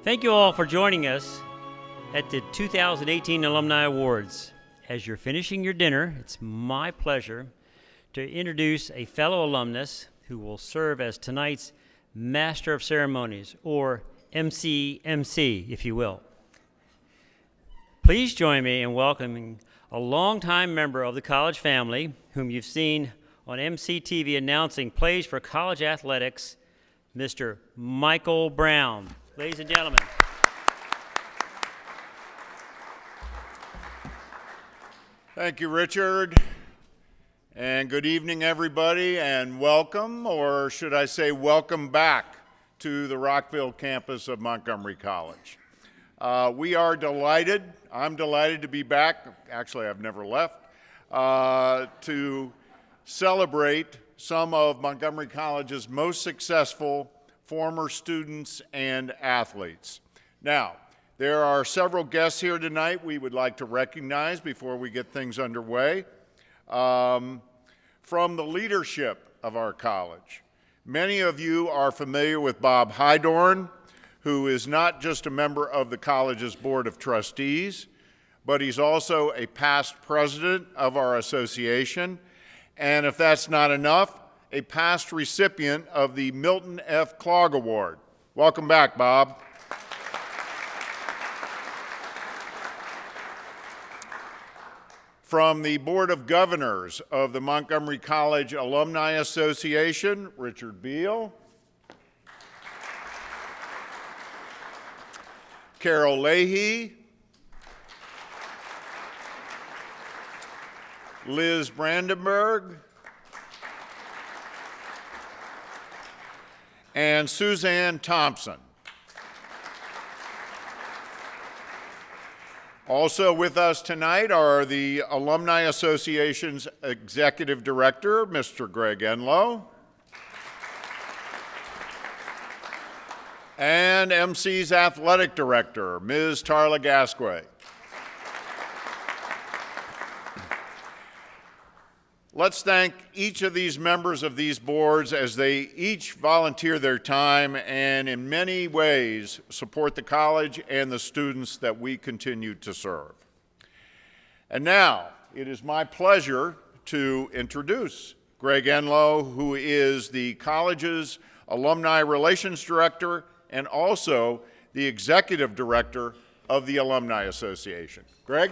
Thank you all for joining us at the 2018 Alumni Awards. As you're finishing your dinner, it's my pleasure to introduce a fellow alumnus who will serve as tonight's Master of Ceremonies, or MC, if you will. Please join me in welcoming a longtime member of the college family whom you've seen on MCTV announcing plays for college athletics, Mr. Michael Brown. Ladies and gentlemen. Thank you, Richard. And good evening, everybody, and welcome, or should I say welcome back to the Rockville campus of Montgomery College. We are delighted, I'm delighted to be back, actually I've never left, to celebrate some of Montgomery College's most successful former students and athletes. Now, there are several guests here tonight we would like to recognize before we get things underway. From the leadership of our college. Many of you are familiar with Bob Hydorn, who is not just a member of the college's Board of Trustees, but he's also a past president of our association, and if that's not enough, a past recipient of the Milton F. Klog Award. Welcome back, Bob. From the Board of Governors of the Montgomery College Alumni Association, Richard Beal. Carol Leahy. Liz Brandenburg. And Suzanne Thompson. Also with us tonight are the Alumni Association's Executive Director, Mr. Greg Enlow, and MC's Athletic Director, Ms. Tarla Gasquet. Let's thank each of these members of these boards as they each volunteer their time and in many ways support the college and the students that we continue to serve. And now it is my pleasure to introduce Greg Enlow, who is the college's Alumni Relations Director and also the Executive Director of the Alumni Association. Greg?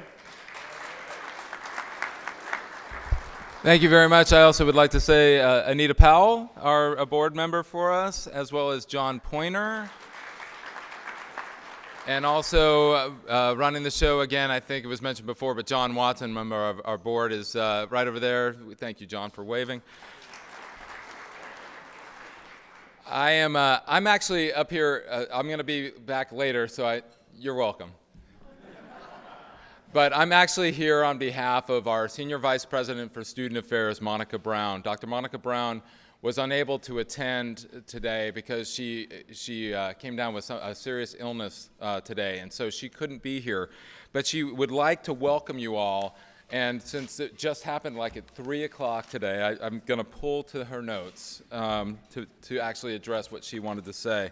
Thank you very much. I also would like to say Anita Powell, a board member for us, as well as John Pointer. And also running the show again, I think it was mentioned before, but John Watson, member of our board, is right over there. Thank you, John, for waving. I'm actually up here. I'm going to be back later, so you're welcome. But I'm actually here on behalf of our Senior Vice President for Student Affairs, Monica Brown. Dr. Monica Brown was unable to attend today because she came down with a serious illness today, and so she couldn't be here. But she would like to welcome you all, and since it just happened like at 3 o'clock today, I'm going to pull to her notes to actually address what she wanted to say.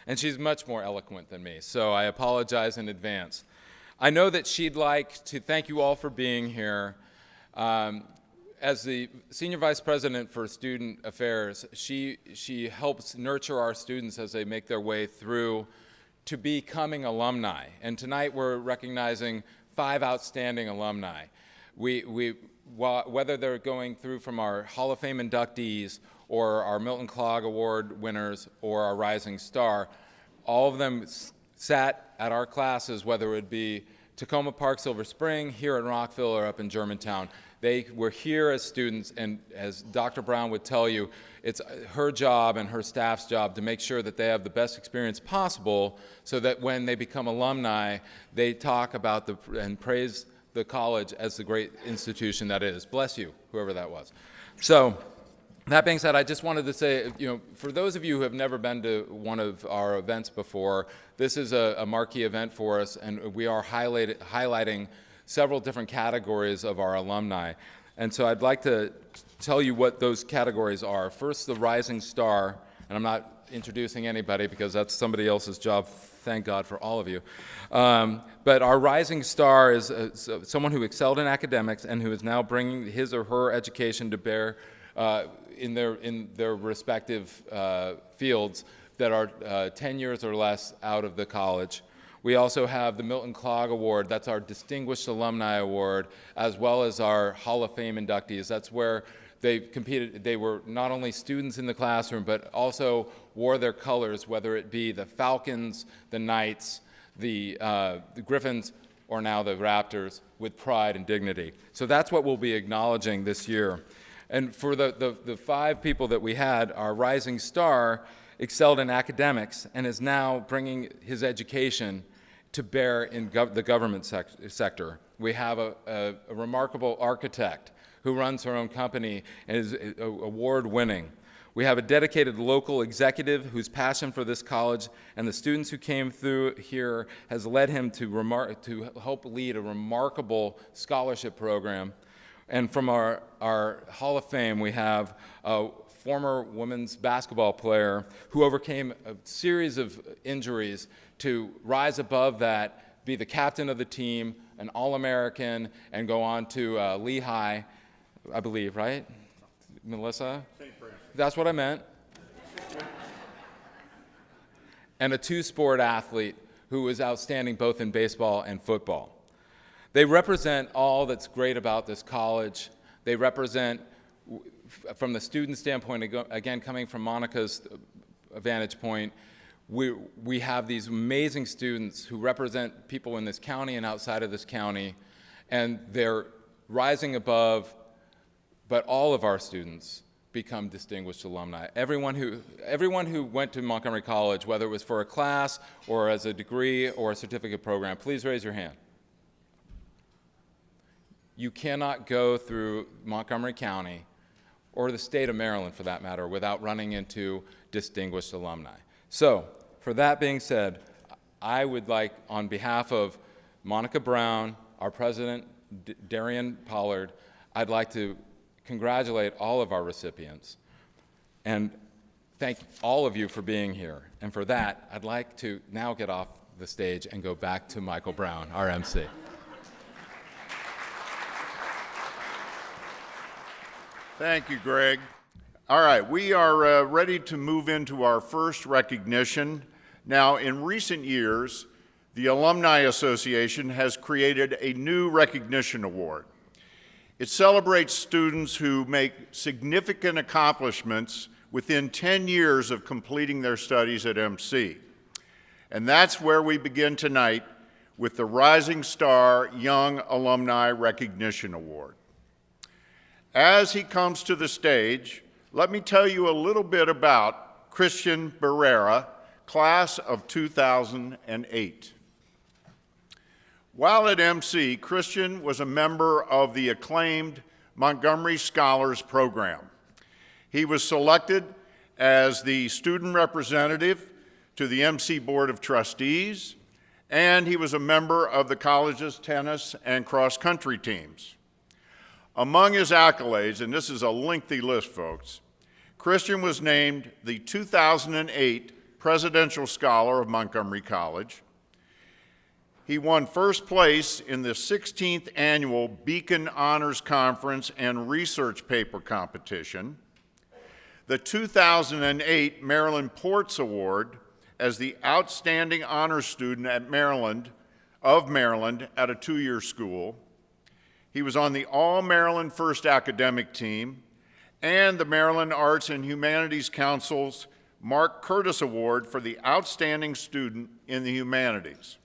And she's much more eloquent than me, so I apologize in advance. I know that she'd like to thank you all for being here. As the Senior Vice President for Student Affairs, she helps nurture our students as they make their way through to becoming alumni. And tonight we're recognizing 5 outstanding alumni. Whether they're going through from our Hall of Fame inductees or our Milton Klog Award winners or our Rising Star, all of them sat at our classes, whether it be Tacoma Park, Silver Spring, here in Rockville, or up in Germantown. They were here as students, and as Dr. Brown would tell you, it's her job and her staff's job to make sure that they have the best experience possible so that when they become alumni, they talk about and praise the college as the great institution that is. Bless you, whoever that was. So, that being said, I just wanted to say, for those of you who have never been to one of our events before, this is a marquee event for us, and we are highlighting several different categories of our alumni. And so I'd like to tell you what those categories are. First, the Rising Star, and I'm not introducing anybody because that's somebody else's job. Thank God for all of you. But our rising star is someone who excelled in academics and who is now bringing his or her education to bear in their respective fields that are 10 years or less out of the college. We also have the Milton Klog Award. That's our Distinguished Alumni Award, as well as our Hall of Fame inductees. That's where they competed. They were not only students in the classroom, but also wore their colors, whether it be the Falcons, the Knights, the Griffins, or now the Raptors, with pride and dignity. So that's what we'll be acknowledging this year. And for the 5 people that we had, our rising star excelled in academics and is now bringing his education to bear in the government sector. We have a remarkable architect who runs her own company and is award-winning. We have a dedicated local executive whose passion for this college and the students who came through here has led him to help lead a remarkable scholarship program. And from our Hall of Fame, we have a former women's basketball player who overcame a series of injuries to rise above that, be the captain of the team, an All-American, and go on to Lehigh, I believe, right? Melissa? St. Francis. That's what I meant. And a 2-sport athlete who was outstanding both in baseball and football. They represent all that's great about this college. They represent, from the student standpoint, again, coming from Monica's vantage point, we have these amazing students who represent people in this county and outside of this county, and they're rising above, but all of our students become distinguished alumni. Everyone who went to Montgomery College, whether it was for a class or as a degree or a certificate program, please raise your hand. You cannot go through Montgomery County, or the state of Maryland for that matter, without running into distinguished alumni. So, for that being said, I would like, on behalf of Monica Brown, our president, Darian Pollard, I'd like to congratulate all of our recipients and thank all of you for being here. And for that, I'd like to now get off the stage and go back to Michael Brown, our MC. Thank you, Greg. All right, we are ready to move into our first recognition. Now, in recent years, the Alumni Association has created a new recognition award. It celebrates students who make significant accomplishments within 10 years of completing their studies at MC. And that's where we begin tonight with the Rising Star Young Alumni Recognition Award. As he comes to the stage, let me tell you a little bit about Kristen Barrera, class of 2008. While at MC, Kristen was a member of the acclaimed Montgomery Scholars Program. He was selected as the student representative to the MC Board of Trustees, and he was a member of the college's tennis and cross-country teams. Among his accolades, and this is a lengthy list, folks, Kristen was named the 2008 Presidential Scholar of Montgomery College. He won first place in the 16th Annual Beacon Honors Conference and Research Paper Competition, the 2008 Maryland Ports Award as the Outstanding Honors Student at Maryland at a 2-year school. He was on the All-Maryland First Academic Team and the Maryland Arts and Humanities Council's Mark Curtis Award for the Outstanding Student in the Humanities.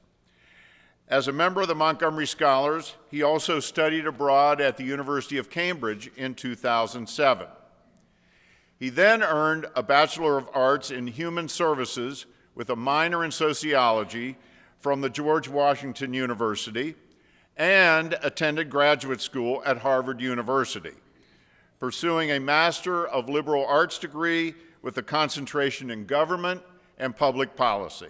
As a member of the Montgomery Scholars, he also studied abroad at the University of Cambridge in 2007. He then earned a Bachelor of Arts in Human Services with a minor in sociology from the George Washington University and attended graduate school at Harvard University, pursuing a Master of Liberal Arts degree with a concentration in government and public policy.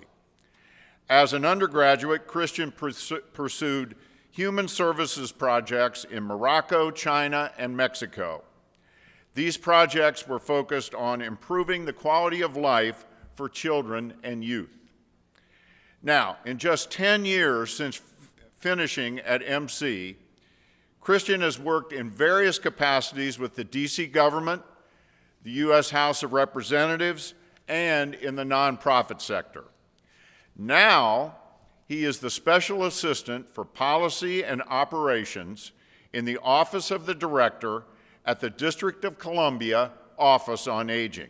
As an undergraduate, Kristen pursued human services projects in Morocco, China, and Mexico. These projects were focused on improving the quality of life for children and youth. Now, in just 10 years since finishing at MC, Kristen has worked in various capacities with the DC government, the U.S. House of Representatives, and in the nonprofit sector. Now, he is the Special Assistant for Policy and Operations in the Office of the Director at the District of Columbia Office on Aging,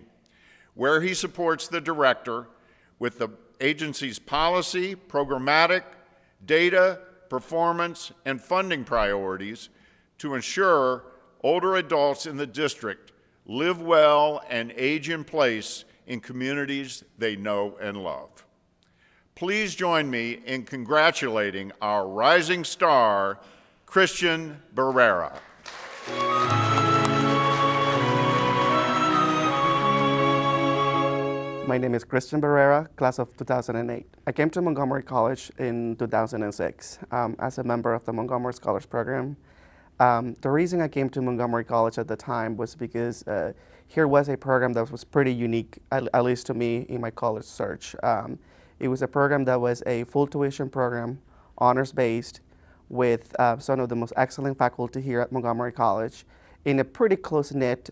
where he supports the Director with the agency's policy, programmatic, data, performance, and funding priorities to ensure older adults in the district live well and age in place in communities they know and love. Please join me in congratulating our rising star, Kristen Barrera. My name is Kristen Barrera, class of 2008. I came to Montgomery College in 2006 as a member of the Montgomery Scholars Program. The reason I came to Montgomery College at the time was because here was a program that was pretty unique, at least to me, in my college search. It was a program that was a full tuition program, honors-based, with some of the most excellent faculty here at Montgomery College in a pretty close-knit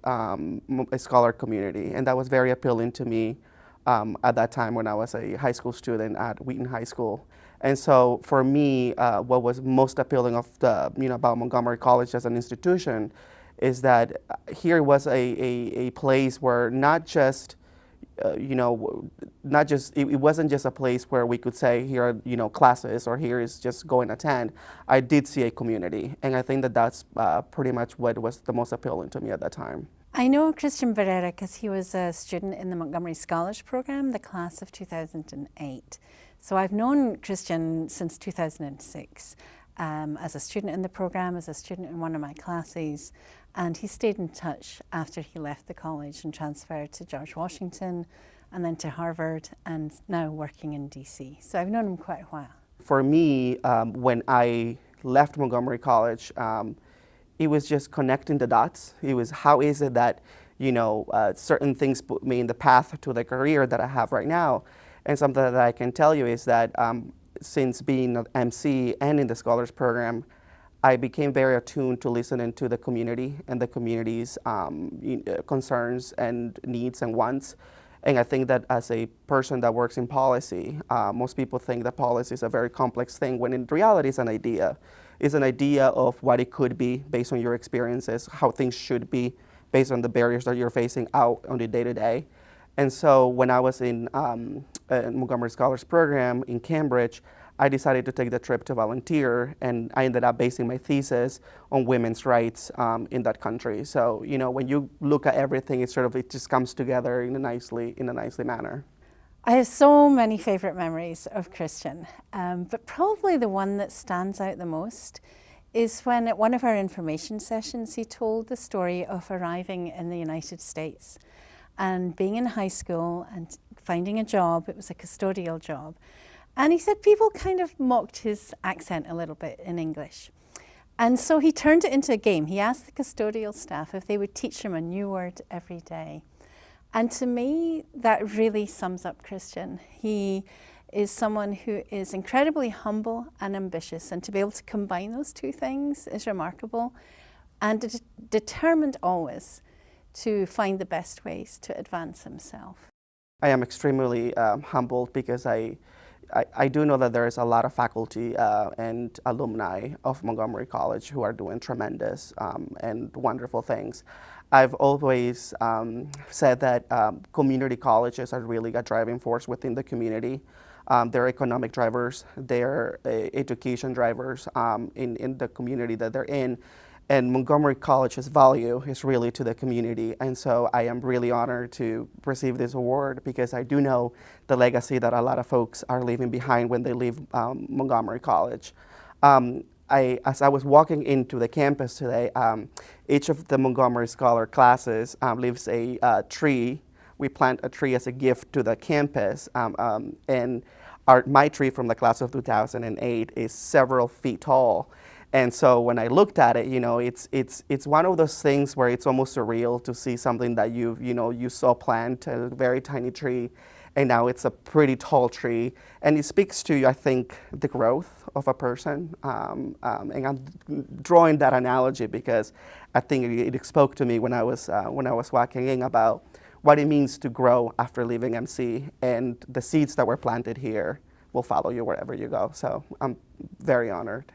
scholar community, and that was very appealing to me at that time when I was a high school student at Weithman High School. And so for me, what was most appealing about Montgomery College as an institution is that here was a place where not just it wasn't just a place where we could say here are classes or here is just go and attend. I did see a community, and I think that that's pretty much what was the most appealing to me at that time. I know Kristen Barrera because he was a student in the Montgomery Scholars Program, the class of 2008. So I've known Kristen since 2006 as a student in the program, as a student in one of my classes, and he stayed in touch after he left the college and transferred to George Washington and then to Harvard and now working in DC. So I've known him quite a while. For me, when I left Montgomery College, it was just connecting the dots. It was how is it that certain things put me in the path to the career that I have right now. And something that I can tell you is that since being an MC and in the Scholars Program, I became very attuned to listening to the community and the community's concerns and needs and wants. And I think that as a person that works in policy, most people think that policy is a very complex thing, when in reality it's an idea. It's an idea of what it could be based on your experiences, how things should be based on the barriers that you're facing out on the day-to-day. And so when I was in Montgomery Scholars Program in Cambridge, I decided to take the trip to volunteer, and I ended up basing my thesis on women's rights in that country. So when you look at everything, it just comes together in a nicely manner. I have so many favorite memories of Kristen, but probably the one that stands out the most is when at one of our information sessions he told the story of arriving in the United States and being in high school and finding a job. It was a custodial job. And he said people kind of mocked his accent a little bit in English. And so he turned it into a game. He asked the custodial staff if they would teach him a new word every day. And to me, that really sums up Kristen. He is someone who is incredibly humble and ambitious, and to be able to combine those two things is remarkable, and determined always to find the best ways to advance himself. I am extremely humbled because I do know that there is a lot of faculty and alumni of Montgomery College who are doing tremendous and wonderful things. I've always said that community colleges are really a driving force within the community. They're economic drivers, they're education drivers in the community that they're in. And Montgomery College's value is really to the community. And so I am really honored to receive this award because I do know the legacy that a lot of folks are leaving behind when they leave Montgomery College. As I was walking into the campus today, each of the Montgomery Scholar classes leaves a tree. We plant a tree as a gift to the campus. And my tree from the class of 2008 is several feet tall. And so when I looked at it, it's one of those things where it's almost surreal to see something that you saw plant, a very tiny tree, and now it's a pretty tall tree. And it speaks to, I think, the growth of a person. And I'm drawing that analogy because I think it spoke to me when I was walking in about what it means to grow after leaving MC, and the seeds that were planted here will follow you wherever you go. So I'm very honored.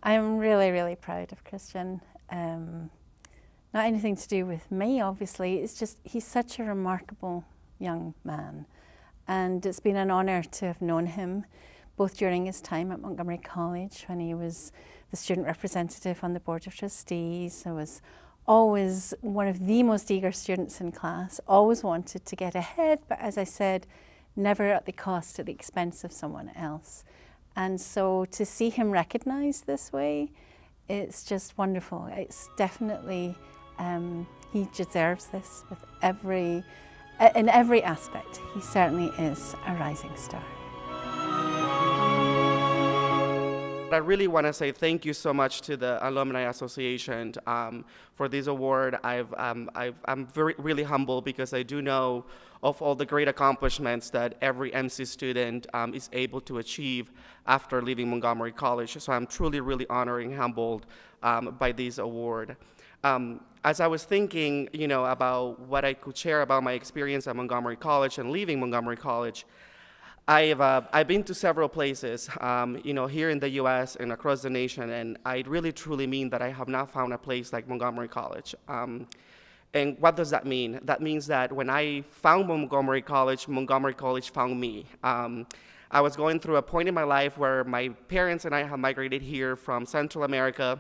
I'm really, really proud of Kristen. Not anything to do with me, obviously. It's just he's such a remarkable young man. And it's been an honor to have known him, both during his time at Montgomery College when he was the student representative on the Board of Trustees. I was always one of the most eager students in class, always wanted to get ahead, but as I said, never at the cost, at the expense of someone else. And so to see him recognized this way, it's just wonderful. It's definitely, he deserves this with in every aspect. He certainly is a rising star. I really want to say thank you so much to the Alumni Association for this award. I'm really humble because I do know of all the great accomplishments that every MC student is able to achieve after leaving Montgomery College. So I'm truly, really honored and humbled by this award. As I was thinking, about what I could share about my experience at Montgomery College and leaving Montgomery College, I've been to several places, here in the U.S. and across the nation, and I really truly mean that I have not found a place like Montgomery College. And what does that mean? That means that when I found Montgomery College found me. I was going through a point in my life where my parents and I had migrated here from Central America.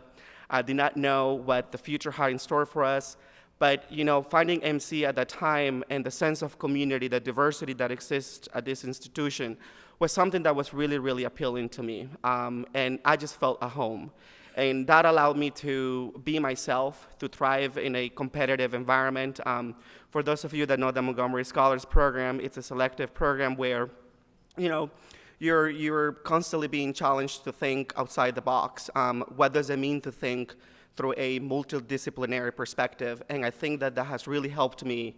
I did not know what the future had in store for us. But finding MC at that time and the sense of community, the diversity that exists at this institution was something that was really, really appealing to me. And I just felt at home. And that allowed me to be myself, to thrive in a competitive environment. For those of you that know the Montgomery Scholars Program, it's a selective program where, you're constantly being challenged to think outside the box. What does it mean to think through a multidisciplinary perspective? And I think that has really helped me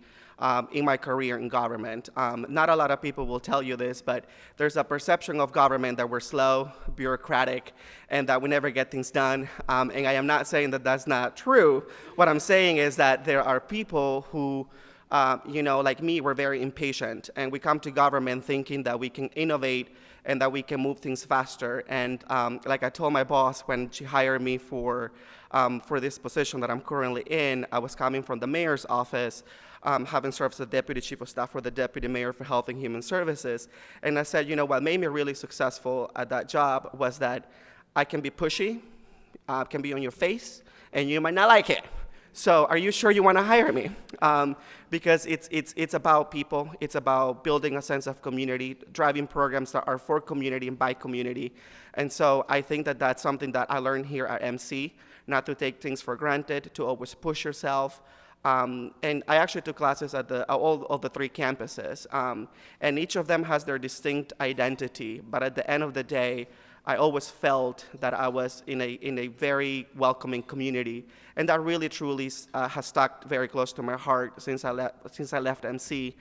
in my career in government. Not a lot of people will tell you this, but there's a perception of government that we're slow, bureaucratic, and that we never get things done. And I am not saying that that's not true. What I'm saying is that there are people who, like me, we're very impatient, and we come to government thinking that we can innovate and that we can move things faster. And like I told my boss when she hired me for this position that I'm currently in, I was coming from the mayor's office, having served as the deputy chief of staff for the deputy mayor for Health and Human Services. And I said, what made me really successful at that job was that I can be pushy, can be on your face, and you might not like it. So are you sure you want to hire me? Because it's about people. It's about building a sense of community, driving programs that are for community and by community. And so I think that that's something that I learned here at MC, not to take things for granted, to always push yourself. And I actually took classes at all of the 3 campuses. And each of them has their distinct identity. But at the end of the day, I always felt that I was in a very welcoming community, and that really truly has stuck very close to my heart since I left MC.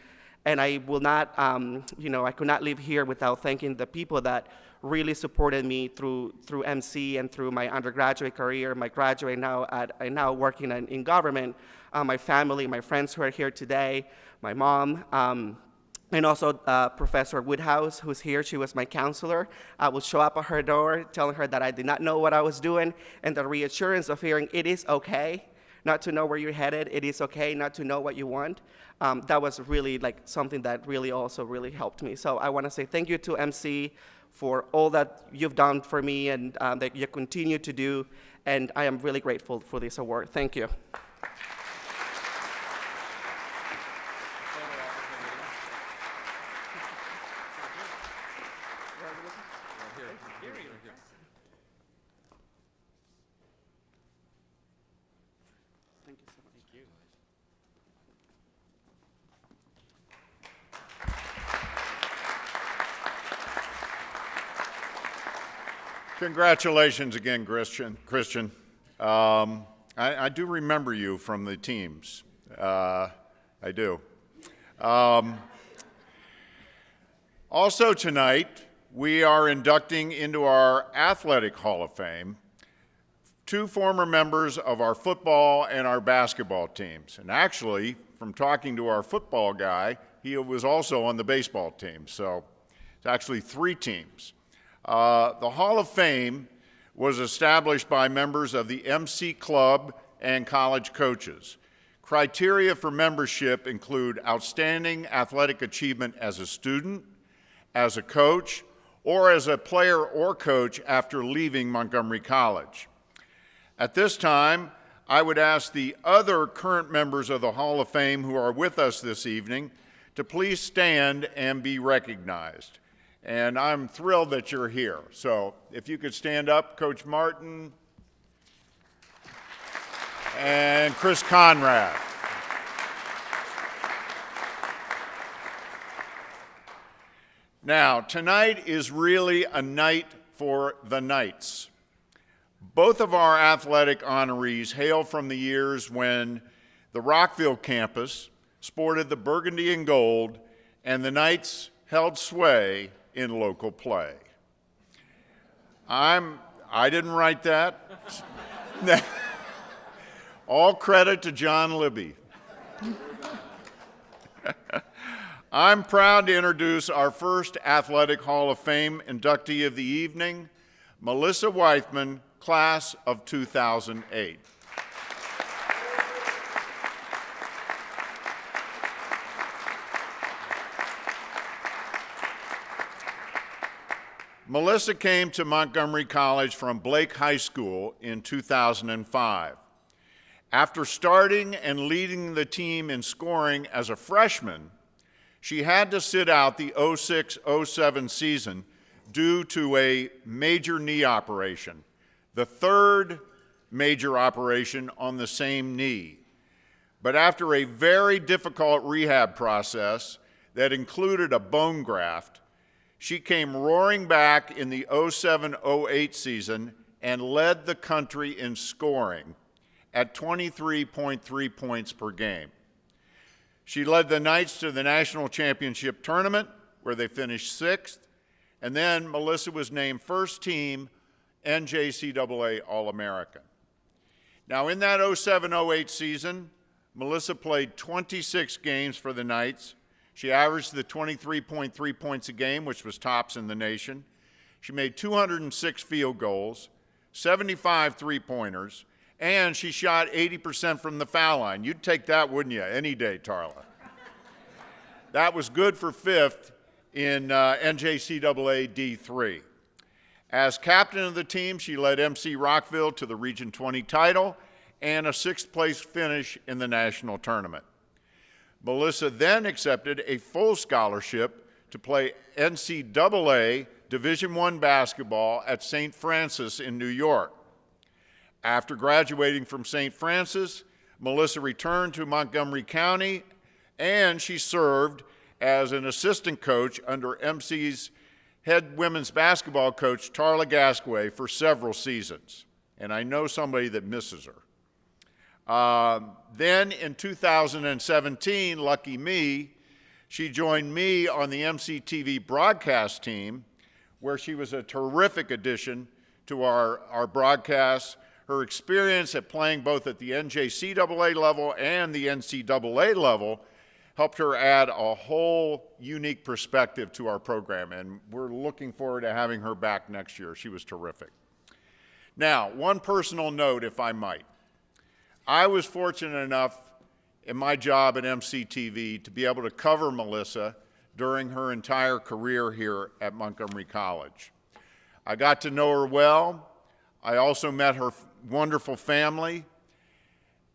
And I will not, I could not leave here without thanking the people that really supported me through MC and through my undergraduate career, my graduate now working in government, my family, my friends who are here today, my mom. And also Professor Woodhouse, who's here. She was my counselor. I would show up at her door telling her that I did not know what I was doing, and the reassurance of hearing it is okay not to know where you're headed, it is okay not to know what you want. That was really something that really also really helped me. So I want to say thank you to MC for all that you've done for me and that you continue to do, and I am really grateful for this award. Thank you. Congratulations again, Kristen. I do remember you from the teams. I do. Also tonight, we are inducting into our Athletic Hall of Fame 2 former members of our football and our basketball teams. And actually, from talking to our football guy, he was also on the baseball team. So it's actually 3 teams. The Hall of Fame was established by members of the MC Club and college coaches. Criteria for membership include outstanding athletic achievement as a student, as a coach, or as a player or coach after leaving Montgomery College. At this time, I would ask the other current members of the Hall of Fame who are with us this evening to please stand and be recognized. And I'm thrilled that you're here. So if you could stand up, Coach Martin and Chris Conrad. Now, tonight is really a night for the Knights. Both of our athletic honorees hail from the years when the Rockville campus sported the burgundy and gold, and the Knights held sway in local play. I didn't write that. All credit to John Libby. I'm proud to introduce our first Athletic Hall of Fame inductee of the evening, Melissa Weithman, class of 2008. Melissa came to Montgomery College from Blake High School in 2005. After starting and leading the team in scoring as a freshman, she had to sit out the 06-07 season due to a major knee operation, the 3rd major operation on the same knee. But after a very difficult rehab process that included a bone graft, she came roaring back in the 07-08 season and led the country in scoring at 23.3 points per game. She led the Knights to the national championship tournament, where they finished 6th, and then Melissa was named first team NJCAA All-American. Now, in that 07-08 season, Melissa played 26 games for the Knights. She averaged the 23.3 points a game, which was tops in the nation. She made 206 field goals, 75 three-pointers, and she shot 80% from the foul line. You'd take that, wouldn't you, any day, Tarla? That was good for 5th in NJCAA D3. As captain of the team, she led MC Rockville to the Region 20 title and a 6th-place finish in the national tournament. Melissa then accepted a full scholarship to play NCAA Division I basketball at St. Francis in New York. After graduating from St. Francis, Melissa returned to Montgomery County, and she served as an assistant coach under MC's head women's basketball coach, Tarla Gasquet, for several seasons. And I know somebody that misses her. Then in 2017, lucky me, she joined me on the MCTV broadcast team, where she was a terrific addition to our broadcasts. Her experience at playing both at the NJCAA level and the NCAA level helped her add a whole unique perspective to our program, and we're looking forward to having her back next year. She was terrific. Now, one personal note, if I might. I was fortunate enough in my job at MCTV to be able to cover Melissa during her entire career here at Montgomery College. I got to know her well. I also met her wonderful family.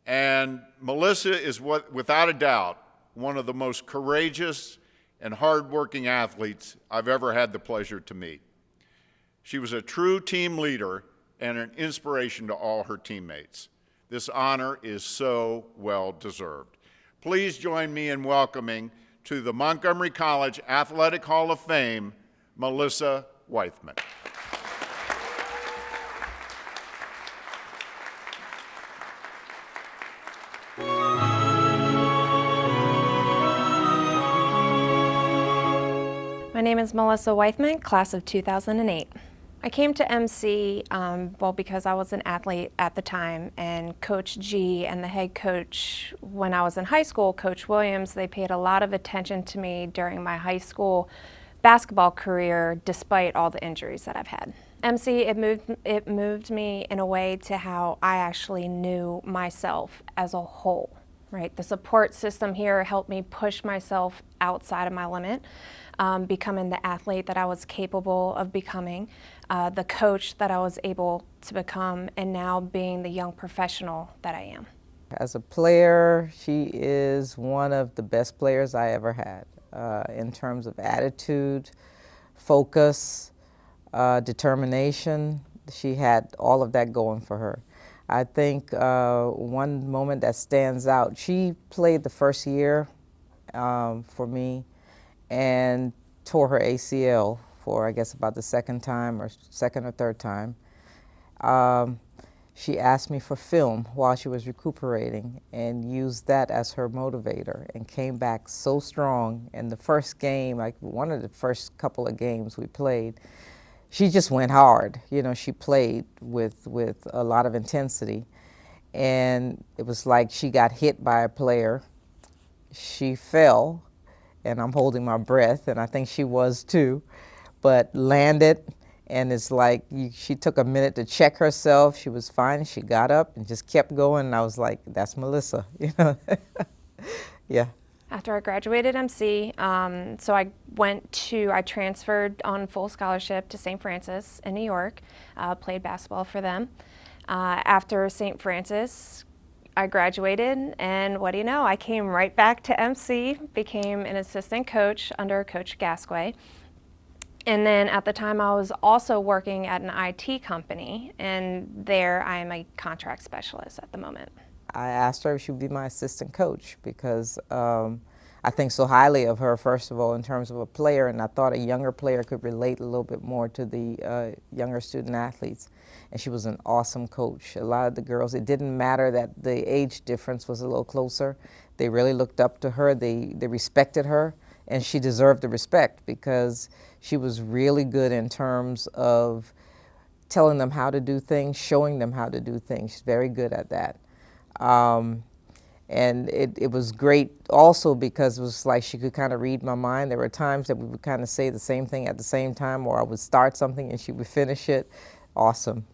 And Melissa is, without a doubt, one of the most courageous and hardworking athletes I've ever had the pleasure to meet. She was a true team leader and an inspiration to all her teammates. This honor is so well deserved. Please join me in welcoming to the Montgomery College Athletic Hall of Fame, Melissa Weithman. My name is Melissa Weithman, class of 2008. I came to MC, because I was an athlete at the time, and Coach G and the head coach when I was in high school, Coach Williams, they paid a lot of attention to me during my high school basketball career, despite all the injuries that I've had. MC, it moved me in a way to how I actually knew myself as a whole, right? The support system here helped me push myself outside of my limit, becoming the athlete that I was capable of becoming, the coach that I was able to become, and now being the young professional that I am. As a player, she is one of the best players I ever had in terms of attitude, focus, determination. She had all of that going for her. I think one moment that stands out, she played the first year for me and tore her ACL for, I guess, about the second or third time. She asked me for film while she was recuperating and used that as her motivator and came back so strong. In the first game, like one of the first couple of games we played, she just went hard. You know, she played with a lot of intensity. And it was like she got hit by a player. She fell, and I'm holding my breath, and I think she was too, but landed. And it's like she took a minute to check herself. She was fine. She got up and just kept going. And I was like, that's Melissa, you know? Yeah. After I graduated MC, so I transferred on full scholarship to St. Francis in New York, played basketball for them. After St. Francis, I graduated, and what do you know, I came right back to MC, became an assistant coach under Coach Gasquet. And then at the time I was also working at an IT company, and there I am a contract specialist at the moment. I asked her if she would be my assistant coach because I think so highly of her, first of all, in terms of a player, and I thought a younger player could relate a little bit more to the younger student athletes. And she was an awesome coach. A lot of the girls, it didn't matter that the age difference was a little closer. They really looked up to her. They respected her, and she deserved the respect because she was really good in terms of telling them how to do things, showing them how to do things. She's very good at that. And it was great also because it was like she could kind of read my mind. There were times that we would kind of say the same thing at the same time, or I would start something and she would finish it. Awesome.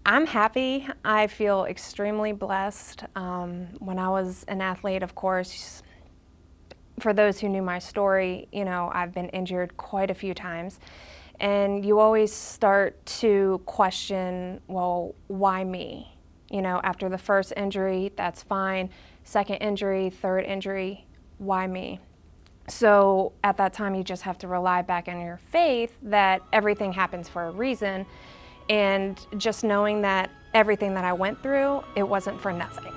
I'm happy. I feel extremely blessed. When I was an athlete, of course, for those who knew my story, you know, I've been injured quite a few times. And you always start to question, well, why me? You know, after the first injury, that's fine. Second injury, third injury, why me? So at that time, you just have to rely back on your faith that everything happens for a reason. And just knowing that everything that I went through, it wasn't for nothing.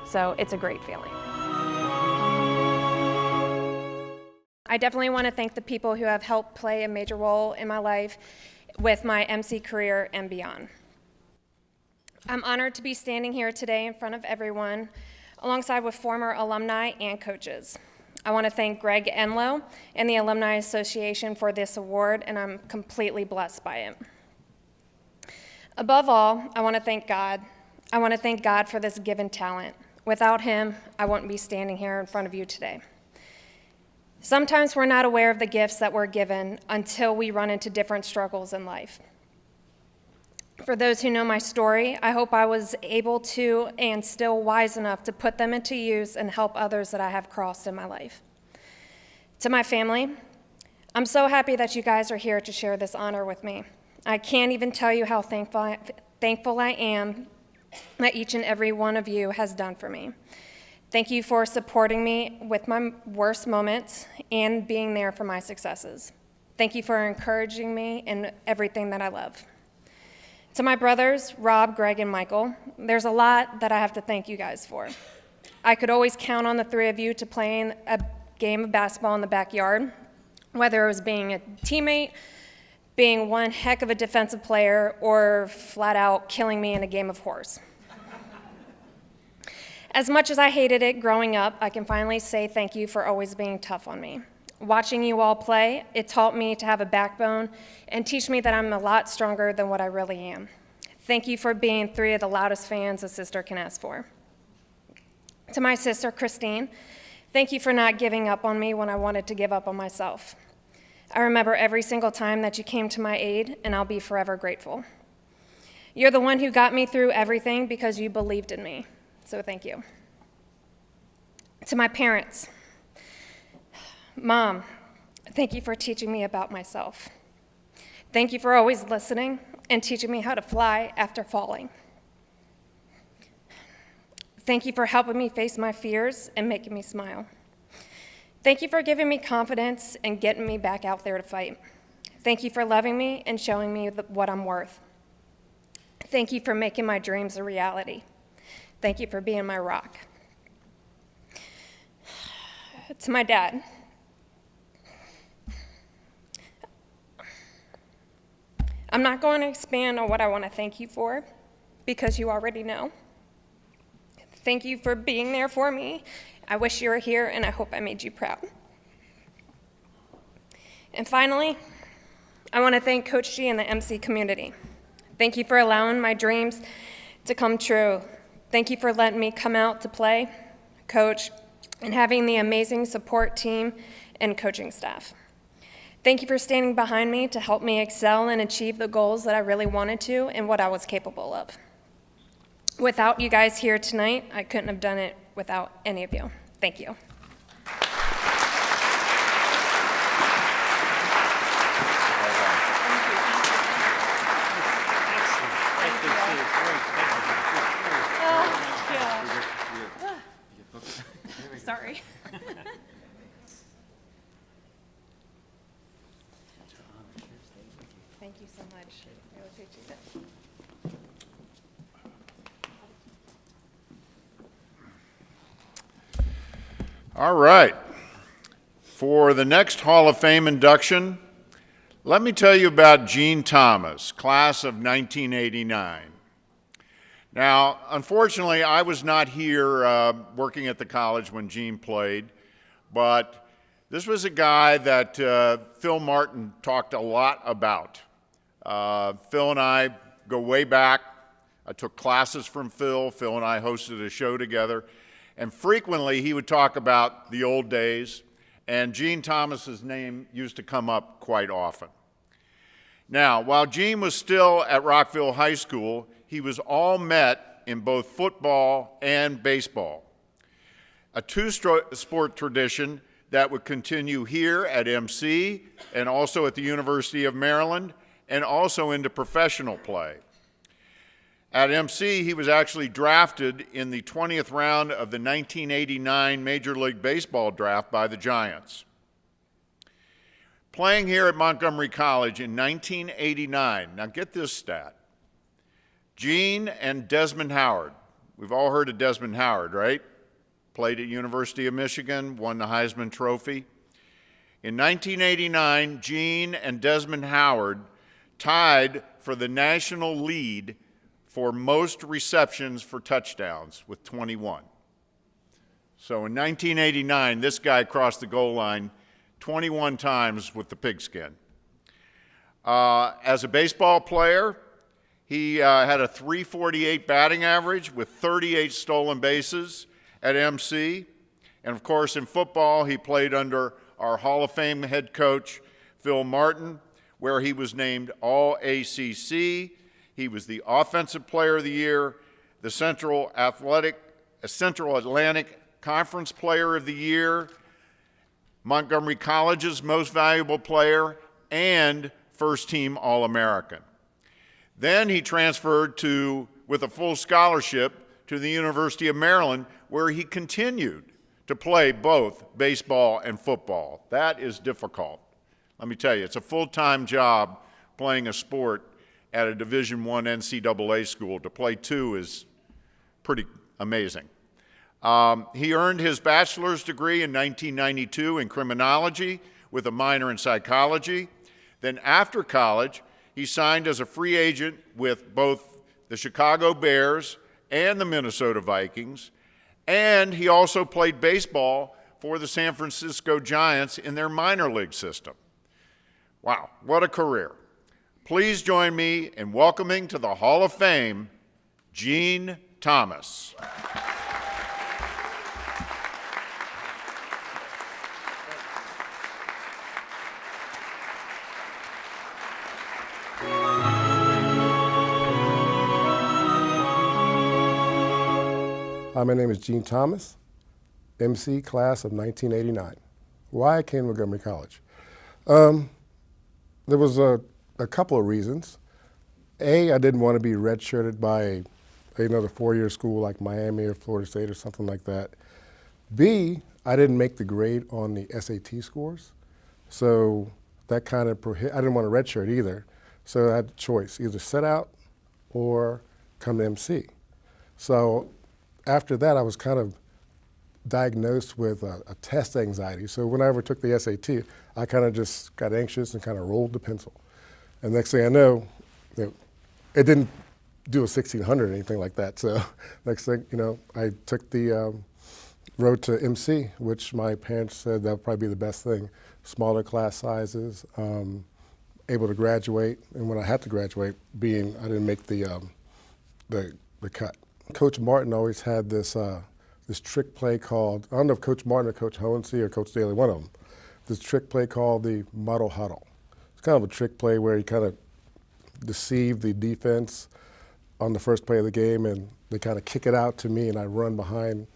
So it's a great feeling. I definitely want to thank the people who have helped play a major role in my life with my MC career and beyond. I'm honored to be standing here today in front of everyone, alongside with former alumni and coaches. I want to thank Greg Enlow and the Alumni Association for this award, and I'm completely blessed by it. Above all, I want to thank God. I want to thank God for this given talent. Without him, I wouldn't be standing here in front of you today. Sometimes we're not aware of the gifts that we're given until we run into different struggles in life. For those who know my story, I hope I was able to and still wise enough to put them into use and help others that I have crossed in my life. To my family, I'm so happy that you guys are here to share this honor with me. I can't even tell you how thankful I am that each and every one of you has done for me. Thank you for supporting me with my worst moments and being there for my successes. Thank you for encouraging me in everything that I love. To my brothers, Rob, Greg, and Michael, there's a lot that I have to thank you guys for. I could always count on the three of you to play a game of basketball in the backyard, whether it was being a teammate, being one heck of a defensive player, or flat out killing me in a game of horse. As much as I hated it growing up, I can finally say thank you for always being tough on me. Watching you all play, it taught me to have a backbone and teach me that I'm a lot stronger than what I really am. Thank you for being 3 of the loudest fans a sister can ask for. To my sister, Christine, thank you for not giving up on me when I wanted to give up on myself. I remember every single time that you came to my aid, and I'll be forever grateful. You're the one who got me through everything because you believed in me, so thank you. To my parents, Mom, thank you for teaching me about myself. Thank you for always listening and teaching me how to fly after falling. Thank you for helping me face my fears and making me smile. Thank you for giving me confidence and getting me back out there to fight. Thank you for loving me and showing me what I'm worth. Thank you for making my dreams a reality. Thank you for being my rock. To my dad, I'm not going to expand on what I want to thank you for because you already know. Thank you for being there for me. I wish you were here, and I hope I made you proud. And finally, I want to thank Coach G and the MC community. Thank you for allowing my dreams to come true. Thank you for letting me come out to play, coach, and having the amazing support team and coaching staff. Thank you for standing behind me to help me excel and achieve the goals that I really wanted to and what I was capable of. Without you guys here tonight, I couldn't have done it without any of you. Thank you. Sorry. Thank you so much. I really appreciate it. All right. For the next Hall of Fame induction, let me tell you about Gene Thomas, class of 1989. Now, unfortunately, I was not here working at the college when Gene played, but this was a guy that Phil Martin talked a lot about. Phil and I go way back. I took classes from Phil. Phil and I hosted a show together. And frequently, he would talk about the old days, and Gene Thomas's name used to come up quite often. Now, while Gene was still at Rockville High School, he was all-met in both football and baseball, a two-sport tradition that would continue here at MC and also at the University of Maryland and also into professional play. At MC, he was actually drafted in the 20th round of the 1989 Major League Baseball draft by the Giants. Playing here at Montgomery College in 1989, now get this stat, Gene and Desmond Howard, we've all heard of Desmond Howard, right? Played at University of Michigan, won the Heisman Trophy. In 1989, Gene and Desmond Howard tied for the national lead for most receptions for touchdowns with 21. So in 1989, this guy crossed the goal line 21 times with the pigskin. As a baseball player, he had a .348 batting average with 38 stolen bases at MC. And of course, in football, he played under our Hall of Fame head coach, Phil Martin, where he was named All-ACC. He was the Offensive Player of the Year, the Central Atlantic Conference Player of the Year, Montgomery College's Most Valuable Player, and First Team All-American. Then he transferred with a full scholarship to the University of Maryland, where he continued to play both baseball and football. That is difficult. Let me tell you, it's a full-time job playing a sport at a Division I NCAA school. To play two is pretty amazing. He earned his bachelor's degree in 1992 in criminology with a minor in psychology. Then after college, he signed as a free agent with both the Chicago Bears and the Minnesota Vikings, and he also played baseball for the San Francisco Giants in their minor league system. Wow, what a career. Please join me in welcoming to the Hall of Fame, Gene Thomas. Hi, my name is Gene Thomas, MC class of 1989. Why I came to Montgomery College? There was a couple of reasons. A, I didn't want to be redshirted by another four-year school like Miami or Florida State or something like that. B, I didn't make the grade on the SAT scores, so that kind of I didn't want a redshirt either, so I had a choice, either sit out or come to MC. So after that, I was kind of diagnosed with a test anxiety. So when I ever took the SAT, I kind of just got anxious and kind of rolled the pencil. And next thing I know, it didn't do a 1600 or anything like that. So next thing, I took the road to MC, which my parents said that would probably be the best thing. Smaller class sizes, able to graduate. And when I had to graduate, I didn't make the cut. Coach Martin always had this trick play called, I don't know if Coach Martin or Coach Hohensee or Coach Daly, one of them, this trick play called the muddle huddle. It's kind of a trick play where he kind of deceived the defense on the first play of the game, and they kind of kick it out to me, and I run behind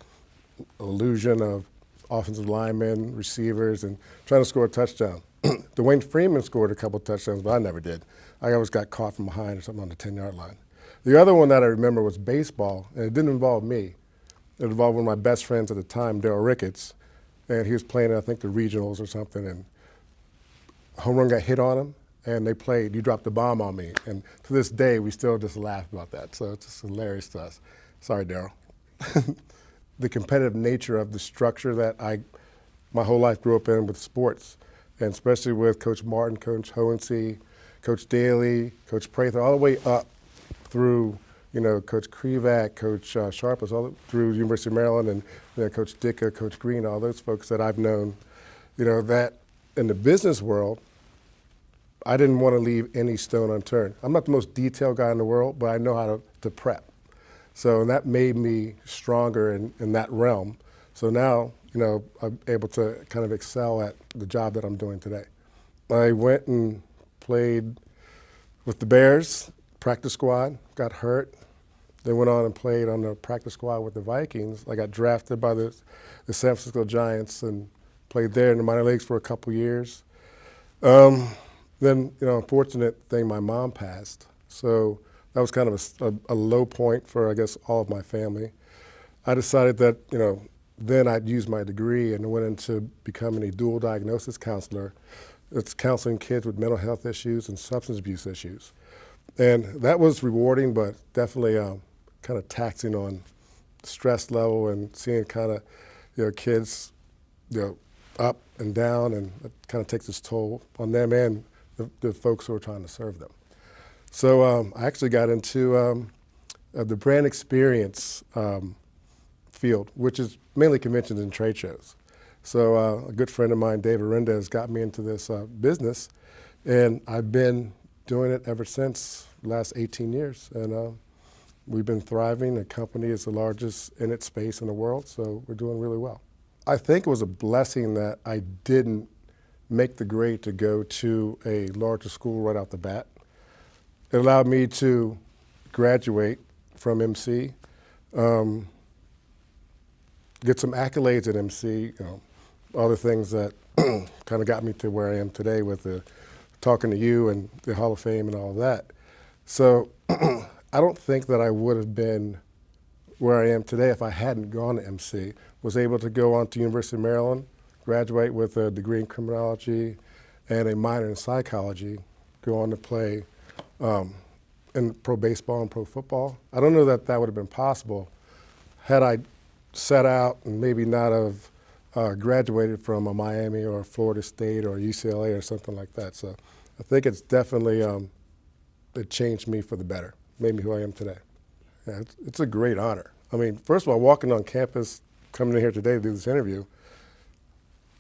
illusion of offensive linemen, receivers, and trying to score a touchdown. Dwayne Freeman scored a couple touchdowns, but I never did. I always got caught from behind or something on the 10-yard line. The other one that I remember was baseball, and it didn't involve me. It involved one of my best friends at the time, Daryl Ricketts, and he was playing, I think, the regionals or something, and a home run got hit on him, and they played, "You Dropped the Bomb on Me," and to this day, we still just laugh about that, so it's just hilarious to us. Sorry, Daryl. The competitive nature of the structure that my whole life grew up in with sports, and especially with Coach Martin, Coach Hohensee, Coach Daly, Coach Prather, all the way up through, Coach Krivak, Coach Sharpless, all through University of Maryland, and Coach Dicka, Coach Green, all those folks that I've known, that in the business world, I didn't want to leave any stone unturned. I'm not the most detailed guy in the world, but I know how to prep. So and that made me stronger in that realm. So now, I'm able to kind of excel at the job that I'm doing today. I went and played with the Bears, practice squad, got hurt, then went on and played on the practice squad with the Vikings. I got drafted by the San Francisco Giants and played there in the minor leagues for a couple years. Then, unfortunate thing, my mom passed. So that was kind of a low point for, I guess, all of my family. I decided that, then I'd use my degree and went into becoming a dual diagnosis counselor. It's counseling kids with mental health issues and substance abuse issues. And that was rewarding, but definitely kind of taxing on stress level and seeing kind of, kids, up and down, and it kind of takes its toll on them and the folks who are trying to serve them. So I actually got into the brand experience field, which is mainly conventions and trade shows. So a good friend of mine, David Rendez, got me into this business, and I've been doing it ever since the last 18 years. And we've been thriving. The company is the largest in its space in the world, so we're doing really well. I think it was a blessing that I didn't make the grade to go to a larger school right off the bat. It allowed me to graduate from MC, get some accolades at MC, all the things that kind of got me to where I am today with talking to you and the Hall of Fame and all that. So I don't think that I would have been where I am today if I hadn't gone to MC. Was able to go on to University of Maryland, graduate with a degree in criminology and a minor in psychology, go on to play in pro baseball and pro football. I don't know that that would have been possible had I set out and maybe not have graduated from a Miami or a Florida State or UCLA or something like that. So I think it's definitely, it changed me for the better, made me who I am today. Yeah, it's a great honor. I mean, first of all, walking on campus, coming in here today to do this interview,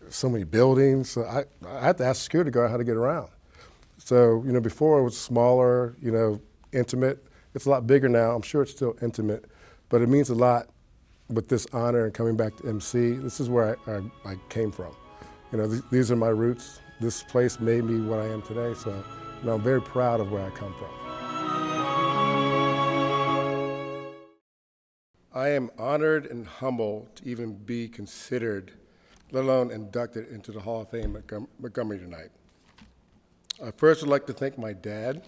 so many buildings. So I had to ask the security guard how to get around. So, before it was smaller, intimate. It's a lot bigger now. I'm sure it's still intimate, but it means a lot with this honor and coming back to MC. This is where I came from. These are my roots. This place made me what I am today, so I'm very proud of where I come from. I am honored and humbled to even be considered, let alone inducted into the Hall of Fame at Montgomery tonight. I first would like to thank my dad,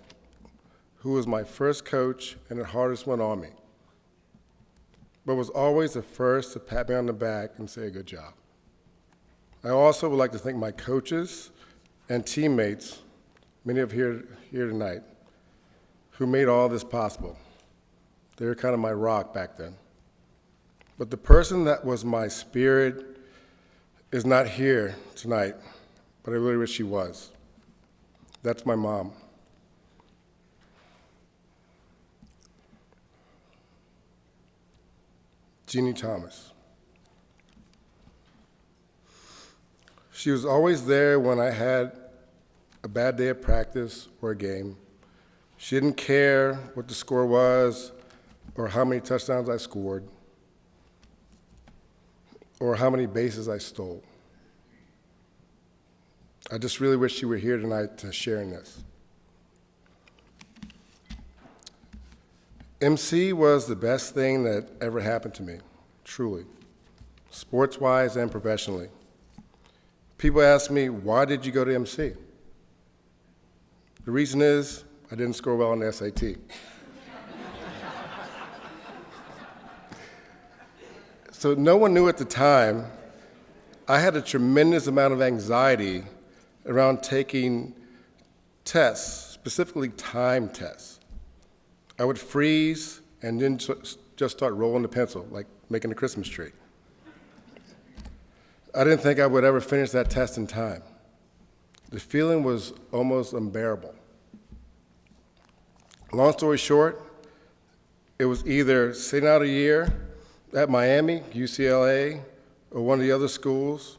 who was my first coach and the hardest one on me, but was always the first to pat me on the back and say, good job. I also would like to thank my coaches and teammates, many of here tonight, who made all this possible. They were kind of my rock back then. But the person that was my spirit is not here tonight, but I really wish she was. That's my mom. Jeannie Thomas. She was always there when I had a bad day at practice or a game. She didn't care what the score was or how many touchdowns I scored or how many bases I stole. I just really wish she were here tonight to share in this. MC was the best thing that ever happened to me, truly, sports-wise and professionally. People ask me, why did you go to MC? The reason is I didn't score well on the SAT. So no one knew at the time, I had a tremendous amount of anxiety around taking tests, specifically time tests. I would freeze and then just start rolling the pencil, like making a Christmas tree. I didn't think I would ever finish that test in time. The feeling was almost unbearable. Long story short, it was either sitting out a year at Miami, UCLA, or one of the other schools,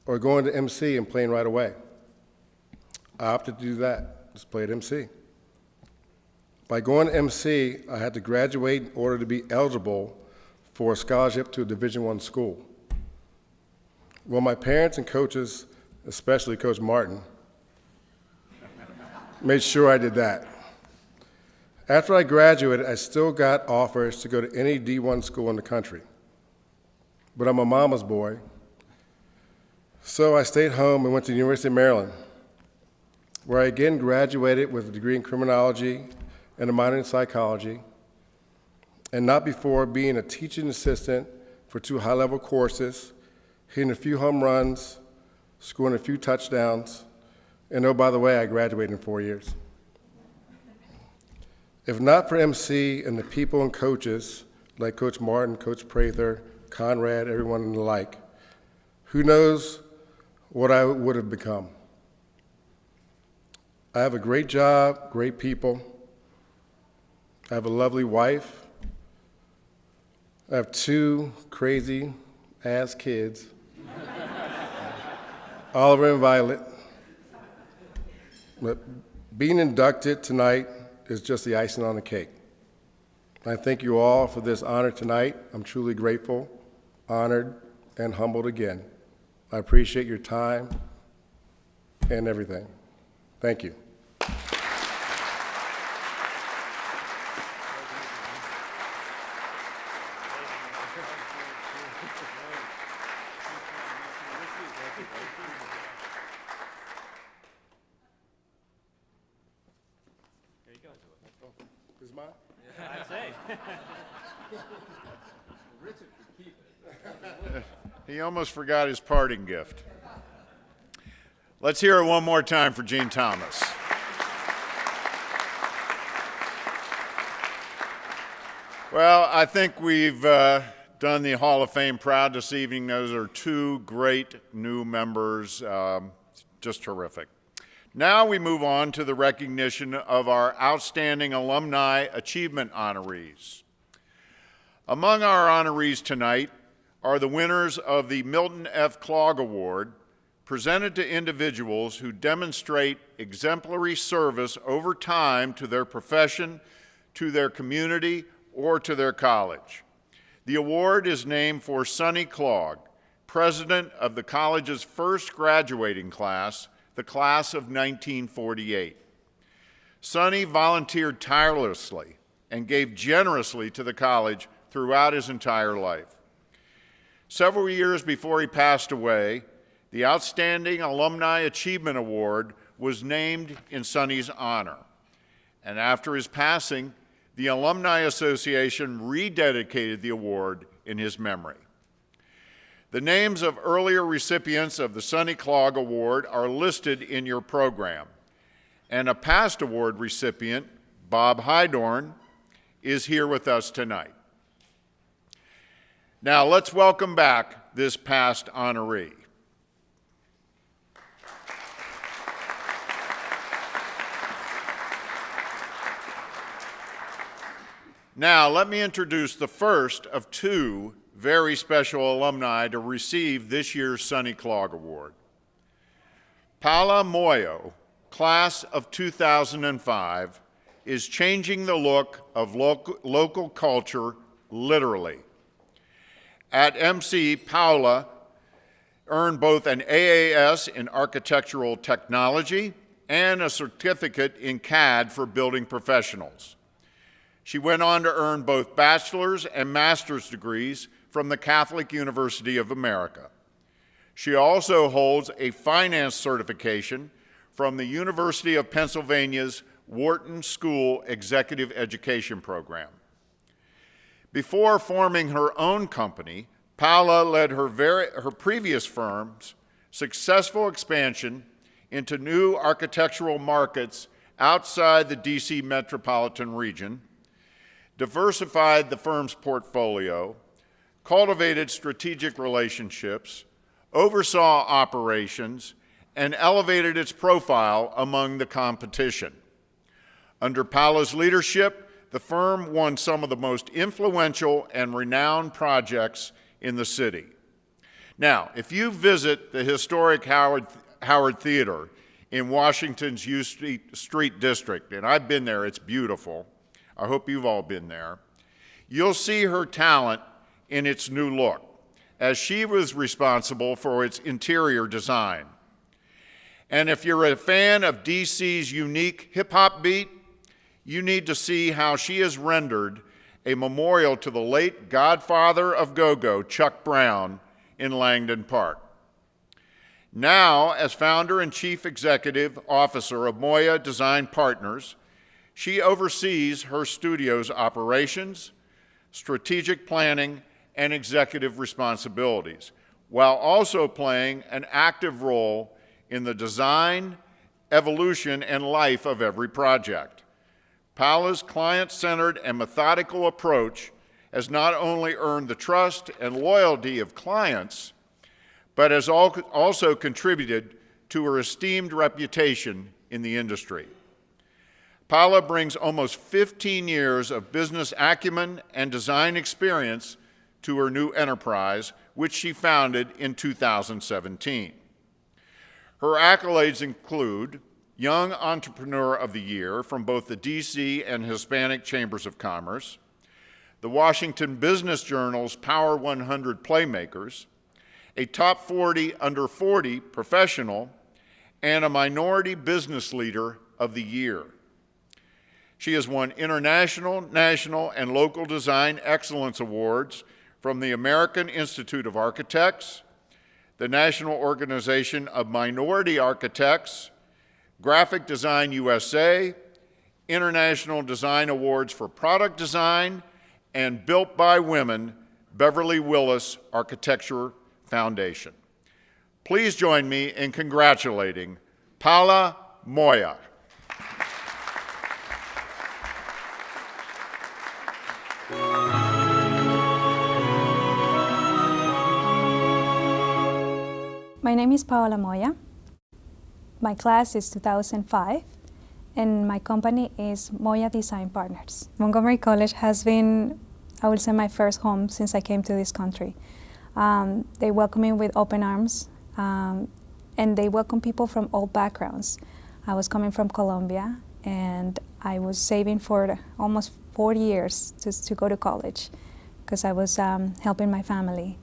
or going to MC and playing right away. I opted to do that, just play at MC. By going to MC, I had to graduate in order to be eligible for a scholarship to a Division I school. Well, my parents and coaches, especially Coach Martin, made sure I did that. After I graduated, I still got offers to go to any D1 school in the country. But I'm a mama's boy, so I stayed home and went to the University of Maryland, where I again graduated with a degree in criminology and a minor in psychology, and not before being a teaching assistant for 2 high-level courses, hitting a few home runs, scoring a few touchdowns, and oh, by the way, I graduated in 4 years. If not for MC and the people and coaches like Coach Martin, Coach Prather, Conrad, everyone and the like, who knows what I would have become. I have a great job, great people. I have a lovely wife. I have 2 crazy-ass kids, Oliver and Violet. But being inducted tonight is just the icing on the cake. I thank you all for this honor tonight. I'm truly grateful, honored, and humbled again. I appreciate your time and everything. Thank you. Is mine? I'd say. He almost forgot his parting gift. Let's hear it one more time for Gene Thomas. Well, I think we've done the Hall of Fame proud this evening. Those are 2 great new members, just terrific. Now we move on to the recognition of our outstanding alumni achievement honorees. Among our honorees tonight are the winners of the Milton F. Klog Award, presented to individuals who demonstrate exemplary service over time to their profession, to their community, or to their college. The award is named for Sonny Klog, president of the college's first graduating class, the class of 1948. Sonny volunteered tirelessly and gave generously to the college throughout his entire life. Several years before he passed away, the Outstanding Alumni Achievement Award was named in Sonny's honor. And after his passing, the Alumni Association rededicated the award in his memory. The names of earlier recipients of the Sonny Klog Award are listed in your program, and a past award recipient, Bob Hydorn, is here with us tonight. Now let's welcome back this past honoree. Now let me introduce the first of two very special alumni to receive this year's Sonny Klog Award. Paola Moya, class of 2005, is changing the look of local culture literally. At MC, Paula earned both an AAS in Architectural Technology and a certificate in CAD for building professionals. She went on to earn both bachelor's and master's degrees from the Catholic University of America. She also holds a finance certification from the University of Pennsylvania's Wharton School Executive Education Program. Before forming her own company, Paula led her previous firm's successful expansion into new architectural markets outside the DC metropolitan region, diversified the firm's portfolio, cultivated strategic relationships, oversaw operations, and elevated its profile among the competition. Under Paola's leadership, the firm won some of the most influential and renowned projects in the city. Now, if you visit the historic Howard Theater in Washington's U Street District, and I've been there, it's beautiful. I hope you've all been there. You'll see her talent in its new look, as she was responsible for its interior design. And if you're a fan of DC's unique hip-hop beat, you need to see how she has rendered a memorial to the late godfather of go-go, Chuck Brown, in Langdon Park. Now, as founder and chief executive officer of Moya Design Partners, she oversees her studio's operations, strategic planning, and executive responsibilities, while also playing an active role in the design, evolution, and life of every project. Paola's client-centered and methodical approach has not only earned the trust and loyalty of clients, but has also contributed to her esteemed reputation in the industry. Paola brings almost 15 years of business acumen and design experience to her new enterprise, which she founded in 2017. Her accolades include Young Entrepreneur of the Year from both the DC and Hispanic Chambers of Commerce, the Washington Business Journal's Power 100 Playmakers, a Top 40 Under 40 Professional, and a Minority Business Leader of the Year. She has won international, national, and local design excellence awards from the American Institute of Architects, the National Organization of Minority Architects, Graphic Design USA, International Design Awards for Product Design, and Built by Women, Beverly Willis Architecture Foundation. Please join me in congratulating Paola Moya. My name is Paola Moya. My class is 2005, and my company is Moya Design Partners. Montgomery College has been, I would say, my first home since I came to this country. They welcome me with open arms, and they welcome people from all backgrounds. I was coming from Colombia, and I was saving for almost 4 years to go to college because I was helping my family.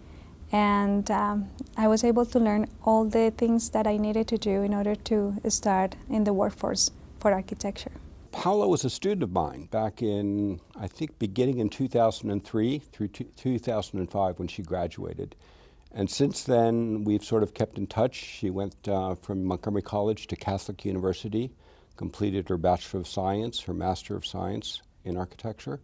And I was able to learn all the things that I needed to do in order to start in the workforce for architecture. Paula was a student of mine back in, I think, beginning in 2003 through 2005 when she graduated. And since then, we've sort of kept in touch. She went from Montgomery College to Catholic University, completed her Bachelor of Science, her Master of Science in Architecture.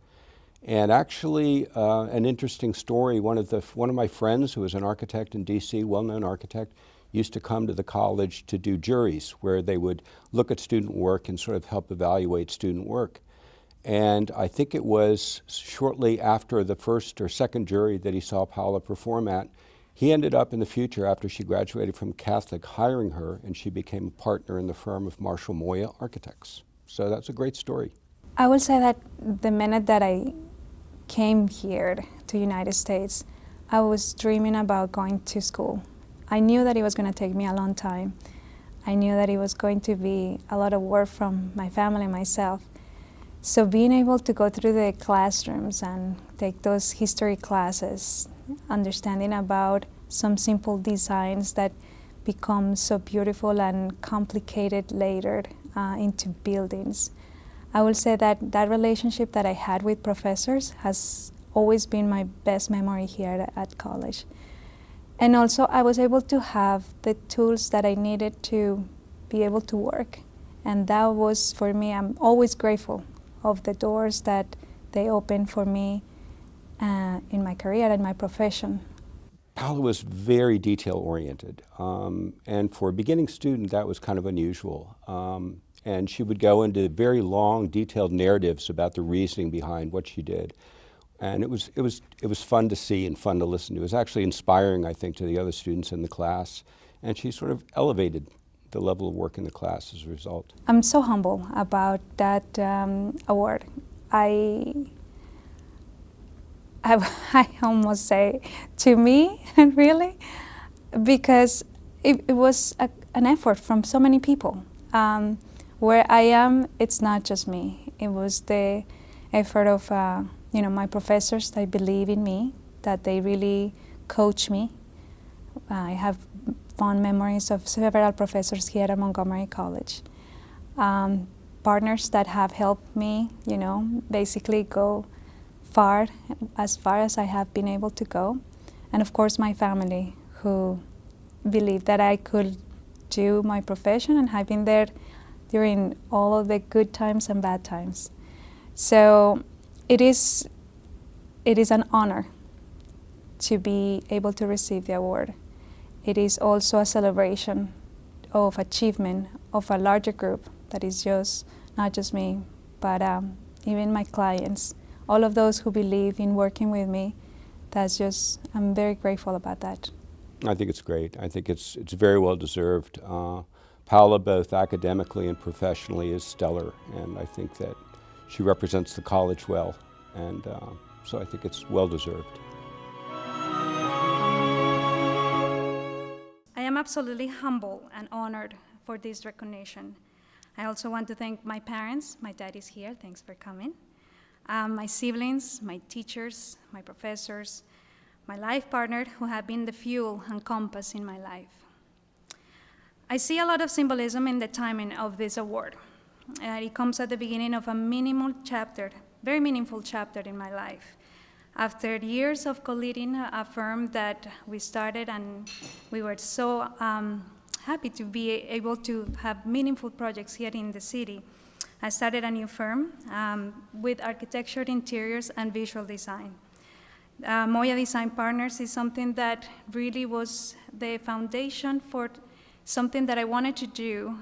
And actually, an interesting story, one of my friends who was an architect in DC, well-known architect, used to come to the college to do juries where they would look at student work and sort of help evaluate student work. And I think it was shortly after the first or second jury that he saw Paula perform at, he ended up in the future, after she graduated from Catholic, hiring her, and she became a partner in the firm of Paola Moya Architects. So that's a great story. I would say that the minute that I came here to the United States, I was dreaming about going to school. I knew that it was going to take me a long time. I knew that it was going to be a lot of work from my family and myself. So being able to go through the classrooms and take those history classes, understanding about some simple designs that become so beautiful and complicated later into buildings. I will say that that relationship that I had with professors has always been my best memory here at college. And also I was able to have the tools that I needed to be able to work. And that was, for me, I'm always grateful of the doors that they opened for me in my career and my profession. Paula was very detail-oriented, and for a beginning student, that was kind of unusual. And she would go into very long, detailed narratives about the reasoning behind what she did. And it was fun to see and fun to listen to. It was actually inspiring, I think, to the other students in the class. And she sort of elevated the level of work in the class as a result. I'm so humble about that award. I almost say to me, really, because it was an effort from so many people. Where I am, it's not just me. It was the effort of my professors that believe in me, that they really coach me. I have fond memories of several professors here at Montgomery College. Partners that have helped me, basically go as far as I have been able to go. And of course my family, who believed that I could do my profession and have been there during all of the good times and bad times. So it is an honor to be able to receive the award. It is also a celebration of achievement of a larger group that is not just me, but even my clients, all of those who believe in working with me. I'm very grateful about that. I think it's great. I think it's very well deserved. Paula, both academically and professionally, is stellar, and I think that she represents the college well, and so I think it's well deserved. I am absolutely humble and honored for this recognition. I also want to thank my parents. My dad is here, thanks for coming. My siblings, my teachers, my professors, my life partner, who have been the fuel and compass in my life. I see a lot of symbolism in the timing of this award. It comes at the beginning of a very meaningful chapter in my life. After years of co-leading a firm that we started, and we were so happy to be able to have meaningful projects here in the city, I started a new firm with architecture, interiors, and visual design. Moya Design Partners is something that really was the foundation for something that I wanted to do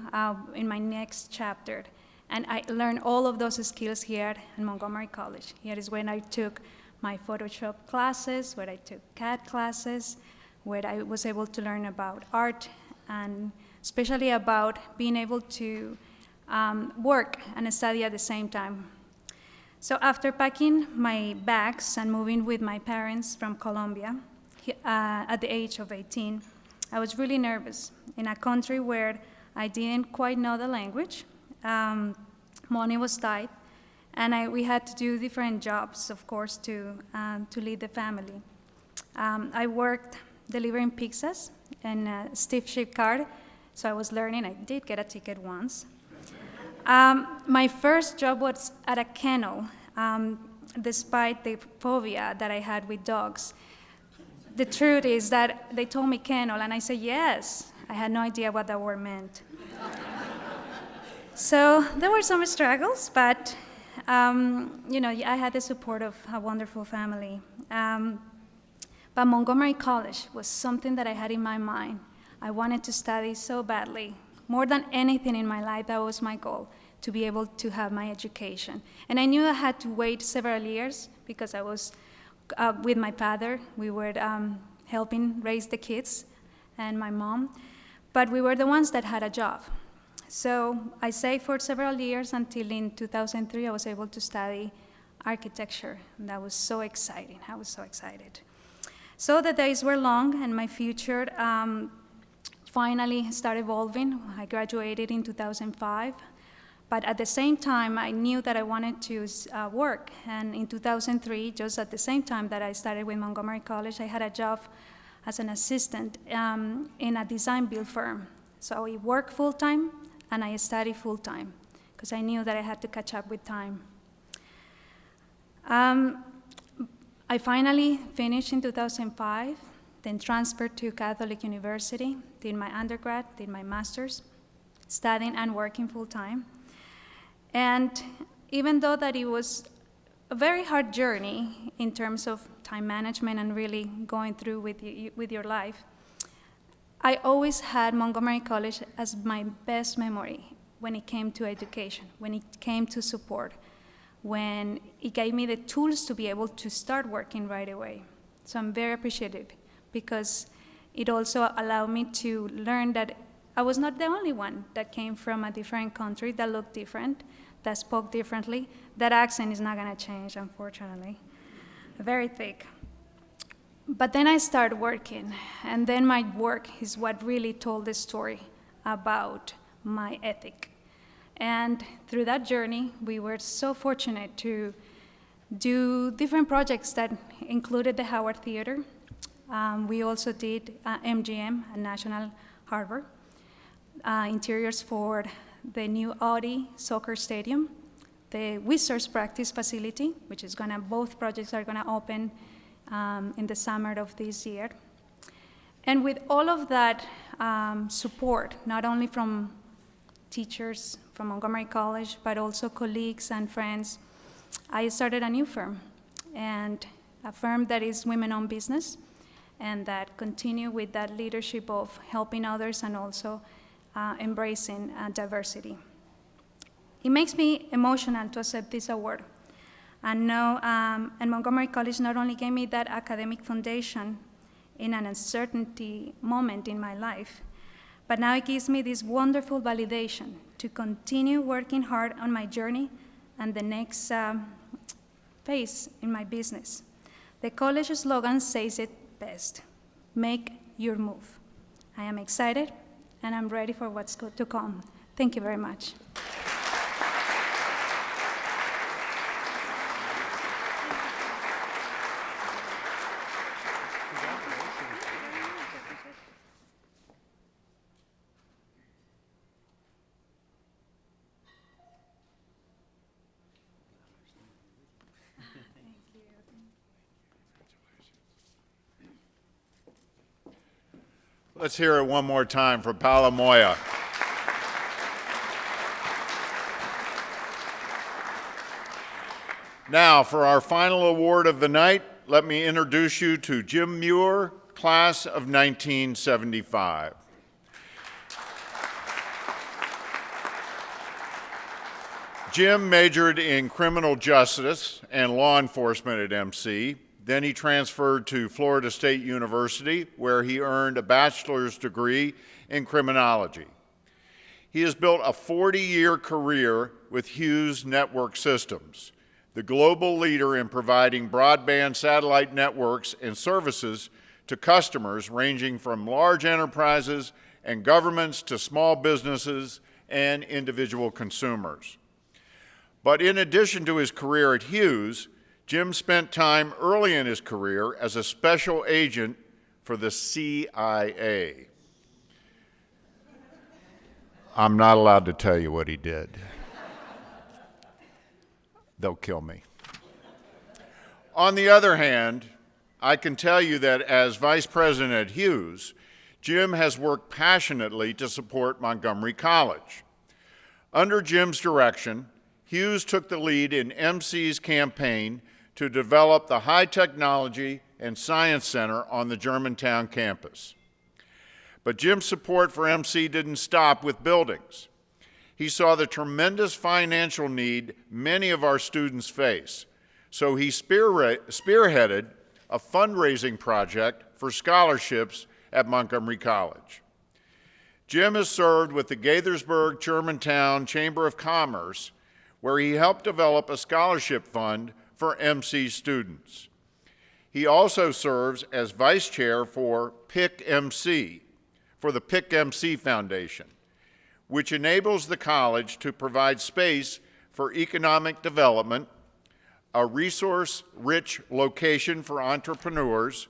in my next chapter. And I learned all of those skills here in Montgomery College. Here is when I took my Photoshop classes, where I took CAD classes, where I was able to learn about art, and especially about being able to work and study at the same time. So after packing my bags and moving with my parents from Colombia, at the age of 18, I was really nervous in a country where I didn't quite know the language. Money was tight, and we had to do different jobs, of course, to lead the family. I worked delivering pizzas in a stiff shift card, so I was learning. I did get a ticket once. My first job was at a kennel, despite the phobia that I had with dogs. The truth is that they told me kennel, and I said yes. I had no idea what that word meant. So there were some struggles, but I had the support of a wonderful family. But Montgomery College was something that I had in my mind. I wanted to study so badly. More than anything in my life, that was my goal, to be able to have my education. And I knew I had to wait several years because I was with my father. We were helping raise the kids and my mom, but we were the ones that had a job. So I saved for several years until in 2003 I was able to study architecture. And that was so exciting. I was so excited. So the days were long, and my future finally started evolving. I graduated in 2005. But at the same time, I knew that I wanted to work. And in 2003, just at the same time that I started with Montgomery College, I had a job as an assistant in a design build firm. So I worked full-time, and I studied full-time, because I knew that I had to catch up with time. I finally finished in 2005, then transferred to Catholic University, did my undergrad, did my master's, studying and working full-time. And even though that it was a very hard journey in terms of time management and really going through with your life, I always had Montgomery College as my best memory when it came to education, when it came to support, when it gave me the tools to be able to start working right away. So I'm very appreciative, because it also allowed me to learn that I was not the only one that came from a different country, that looked different, that spoke differently. That accent is not gonna change, unfortunately. Very thick. But then I started working, and then my work is what really told the story about my ethic. And through that journey, we were so fortunate to do different projects that included the Howard Theater. We also did MGM, a National Harbor, interiors for the new Audi soccer stadium, the Wizards practice facility, which is both projects are gonna open in the summer of this year. And with all of that support, not only from teachers from Montgomery College, but also colleagues and friends, I started a new firm, and a firm that is women-owned business, and that continue with that leadership of helping others and also embracing diversity. It makes me emotional to accept this award. And Montgomery College not only gave me that academic foundation in an uncertainty moment in my life, but now it gives me this wonderful validation to continue working hard on my journey and the next phase in my business. The college slogan says it best: make your move. I am excited, and I'm ready for what's to come. Thank you very much. Let's hear it one more time for Paola Moya. Now, for our final award of the night, let me introduce you to Jim Muir, class of 1975. Jim majored in criminal justice and law enforcement at MC. Then he transferred to Florida State University, where he earned a bachelor's degree in criminology. He has built a 40-year career with Hughes Network Systems, the global leader in providing broadband satellite networks and services to customers ranging from large enterprises and governments to small businesses and individual consumers. But in addition to his career at Hughes, Jim spent time early in his career as a special agent for the CIA. I'm not allowed to tell you what he did. They'll kill me. On the other hand, I can tell you that as vice president at Hughes, Jim has worked passionately to support Montgomery College. Under Jim's direction, Hughes took the lead in MC's campaign to develop the High Technology and Science Center on the Germantown campus. But Jim's support for MC didn't stop with buildings. He saw the tremendous financial need many of our students face, so he spearheaded a fundraising project for scholarships at Montgomery College. Jim has served with the Gaithersburg-Germantown Chamber of Commerce, where he helped develop a scholarship fund for MC students. He also serves as vice chair for PIC MC, for the PIC MC Foundation, which enables the college to provide space for economic development, a resource-rich location for entrepreneurs,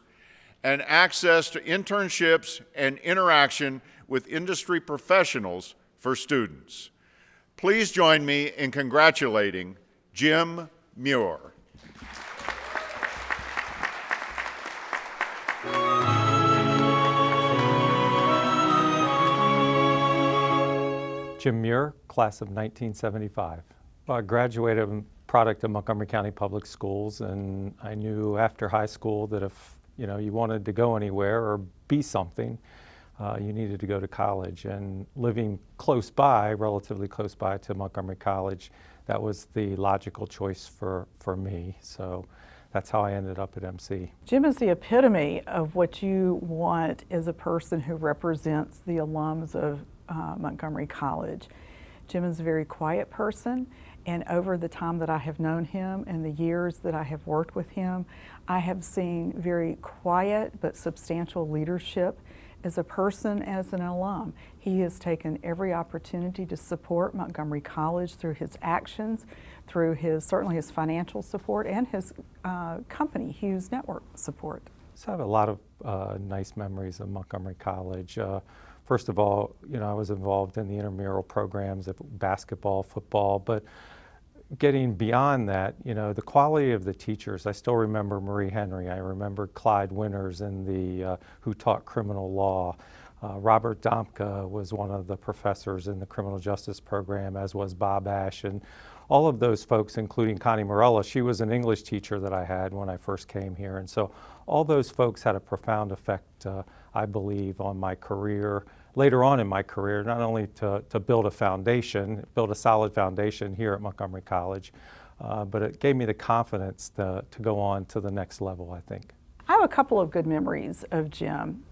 and access to internships and interaction with industry professionals for students. Please join me in congratulating Jim Muir. Jim Muir, class of 1975. Well, I graduated a product of Montgomery County Public Schools, and I knew after high school that if you wanted to go anywhere or be something, you needed to go to college. And living close by, relatively close by to Montgomery College, that was the logical choice for me. So that's how I ended up at MC. Jim is the epitome of what you want as a person who represents the alums of Montgomery College. Jim is a very quiet person, and over the time that I have known him and the years that I have worked with him, I have seen very quiet but substantial leadership as a person, as an alum. He has taken every opportunity to support Montgomery College through his actions, through certainly his financial support and his company, Hughes Network support. So I have a lot of nice memories of Montgomery College. First of all, I was involved in the intramural programs of basketball, football, but getting beyond that, the quality of the teachers. I still remember Marie Henry. I remember Clyde Winters who taught criminal law. Robert Domka was one of the professors in the criminal justice program, as was Bob Ash, and all of those folks, including Connie Morella. She was an English teacher that I had when I first came here, and so all those folks had a profound effect, I believe, on my career. Later on in my career, not only to build a solid foundation here at Montgomery College, but it gave me the confidence to go on to the next level, I think. I have a couple of good memories of Jim.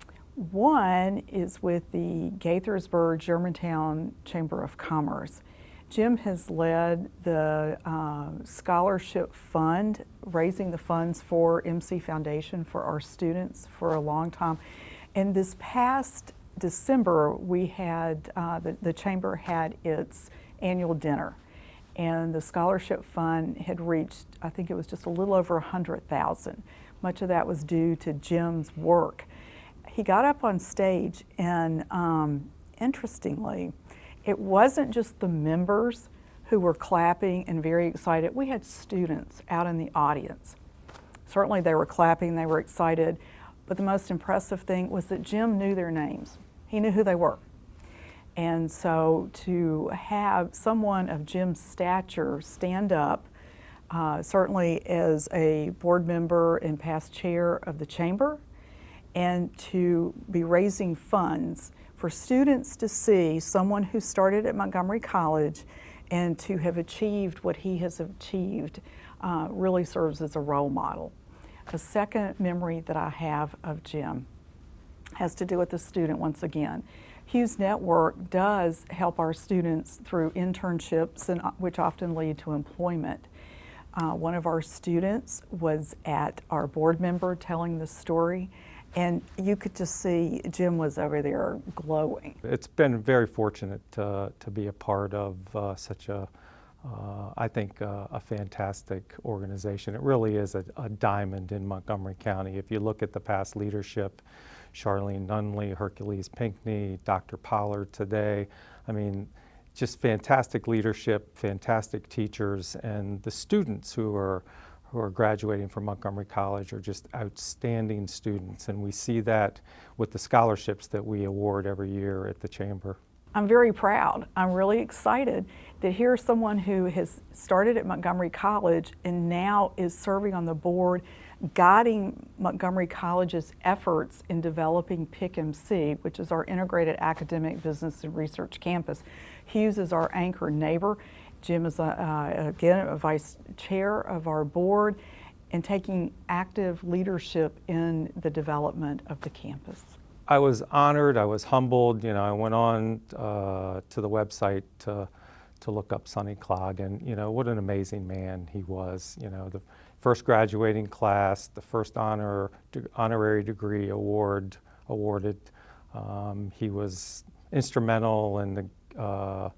One is with the Gaithersburg-Germantown Chamber of Commerce. Jim has led the scholarship fund, raising the funds for MC Foundation for our students for a long time. And this past December, we had, the Chamber had its annual dinner, and the scholarship fund had reached, I think it was just a little over 100,000. Much of that was due to Jim's work. He got up on stage, and interestingly, it wasn't just the members who were clapping and very excited. We had students out in the audience. Certainly they were clapping, they were excited, but the most impressive thing was that Jim knew their names. He knew who they were. And so to have someone of Jim's stature stand up, certainly as a board member and past chair of the chamber, and to be raising funds for students to see someone who started at Montgomery College and to have achieved what he has achieved really serves as a role model. A second memory that I have of Jim has to do with the student once again. Hughes Network does help our students through internships, which often lead to employment. One of our students was at our board member telling the story, And you could just see Jim was over there glowing. It's been very fortunate to be a part of such a, I think, a fantastic organization. It really is a diamond in Montgomery County. If you look at the past leadership, Charlene Nunley, Hercules Pinckney, Dr. Pollard today, I mean, just fantastic leadership, fantastic teachers, and the students who are graduating from Montgomery College are just outstanding students, and we see that with the scholarships that we award every year at the Chamber. I'm very proud. I'm really excited that here's someone who has started at Montgomery College and now is serving on the board, guiding Montgomery College's efforts in developing PIC-MC, which is our Integrated Academic Business and Research Campus. Hughes is our anchor neighbor. Jim is, again, a vice chair of our board and taking active leadership in the development of the campus. I was honored, I was humbled. You know, I went on to the website to look up Sonny Klog, and you know, what an amazing man he was. You know, the first graduating class, the first honorary degree awarded. He was instrumental in the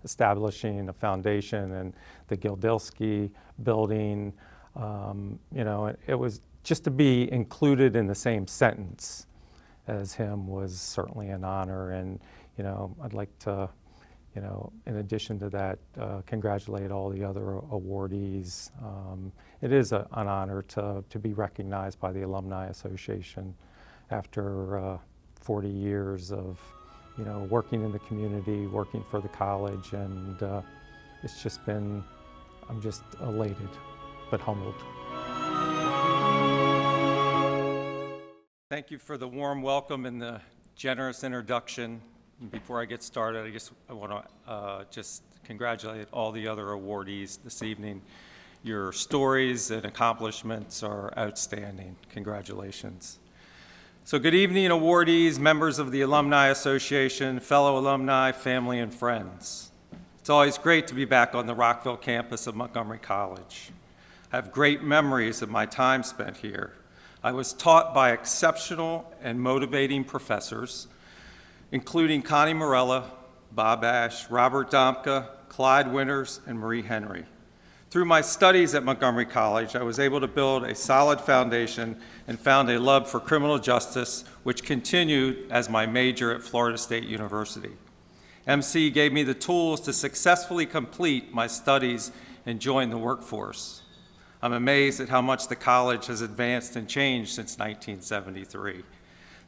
establishing a foundation and the Gildilski building. You know, it was just to be included in the same sentence as him was certainly an honor. And, you know, I'd like to, you know, in addition to that, congratulate all the other awardees. It is an honor to be recognized by the Alumni Association after 40 years of, you know, working in the community, working for the college, and it's just been, I'm just elated, but humbled. Thank you for the warm welcome and the generous introduction. Before I get started, I want to just congratulate all the other awardees this evening. Your stories and accomplishments are outstanding. Congratulations. So good evening, awardees, members of the Alumni Association, fellow alumni, family, and friends. It's always great to be back on the Rockville campus of Montgomery College. I have great memories of my time spent here. I was taught by exceptional and motivating professors, including Connie Morella, Bob Ash, Robert Domka, Clyde Winters, and Marie Henry. Through my studies at Montgomery College, I was able to build a solid foundation and found a love for criminal justice, which continued as my major at Florida State University. MC gave me the tools to successfully complete my studies and join the workforce. I'm amazed at how much the college has advanced and changed since 1973.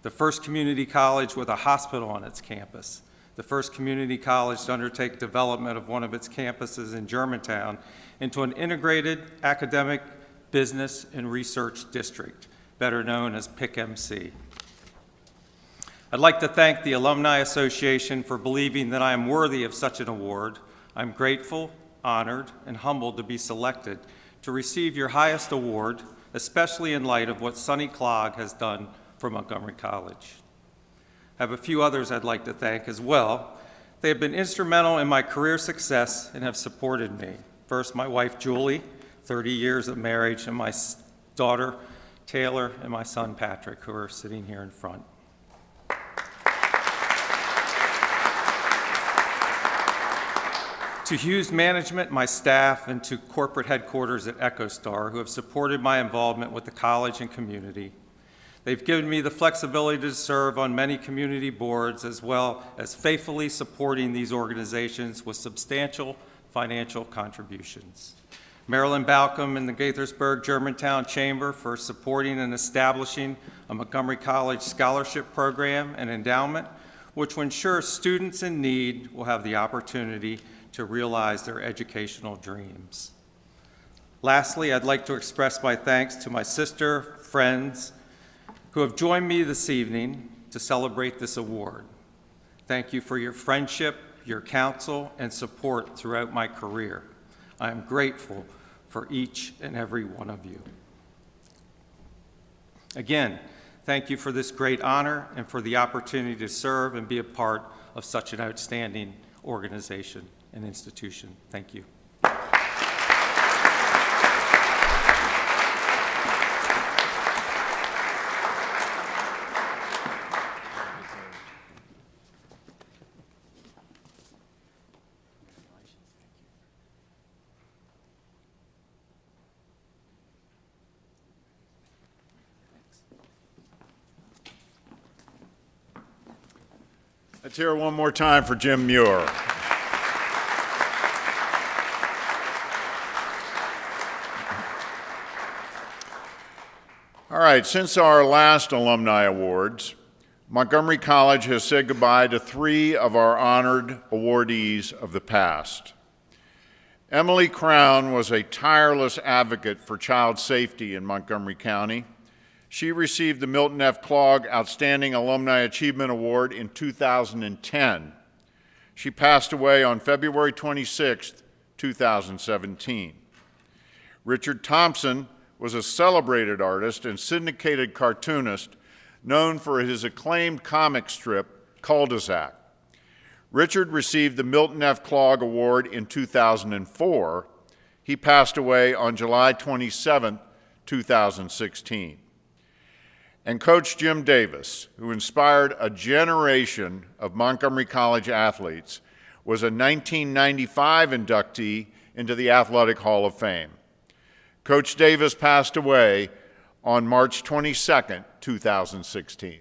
The first community college with a hospital on its campus, the first community college to undertake development of one of its campuses in Germantown into an integrated academic, business, and research district, better known as PIC-MC. I'd like to thank the Alumni Association for believing that I am worthy of such an award. I'm grateful, honored, and humbled to be selected to receive your highest award, especially in light of what Sonny Klog has done for Montgomery College. I have a few others I'd like to thank as well. They have been instrumental in my career success and have supported me. First, my wife, Julie, 30 years of marriage, and my daughter, Taylor, and my son, Patrick, who are sitting here in front. To Hughes Management, my staff, and to corporate headquarters at EchoStar, who have supported my involvement with the college and community. They've given me the flexibility to serve on many community boards, as well as faithfully supporting these organizations with substantial financial contributions. Marilyn Balcom and the Gaithersburg Germantown Chamber for supporting and establishing a Montgomery College scholarship program and endowment, which will ensure students in need will have the opportunity to realize their educational dreams. Lastly, I'd like to express my thanks to my sister, friends, who have joined me this evening to celebrate this award. Thank you for your friendship, your counsel, and support throughout my career. I am grateful for each and every one of you. Again, thank you for this great honor and for the opportunity to serve and be a part of such an outstanding organization and institution. Thank you. Let's hear it one more time for Jim Muir. All right, since our last Alumni Awards, Montgomery College has said goodbye to 3 of our honored awardees of the past. Emily Crown was a tireless advocate for child safety in Montgomery County. She received the Milton F. Klog Outstanding Alumni Achievement Award in 2010. She passed away on February 26, 2017. Richard Thompson was a celebrated artist and syndicated cartoonist known for his acclaimed comic strip, Cul-de-sac. Richard received the Milton F. Klog Award in 2004. He passed away on July 27, 2016. And Coach Jim Davis, who inspired a generation of Montgomery College athletes, was a 1995 inductee into the Athletic Hall of Fame. Coach Davis passed away on March 22, 2016.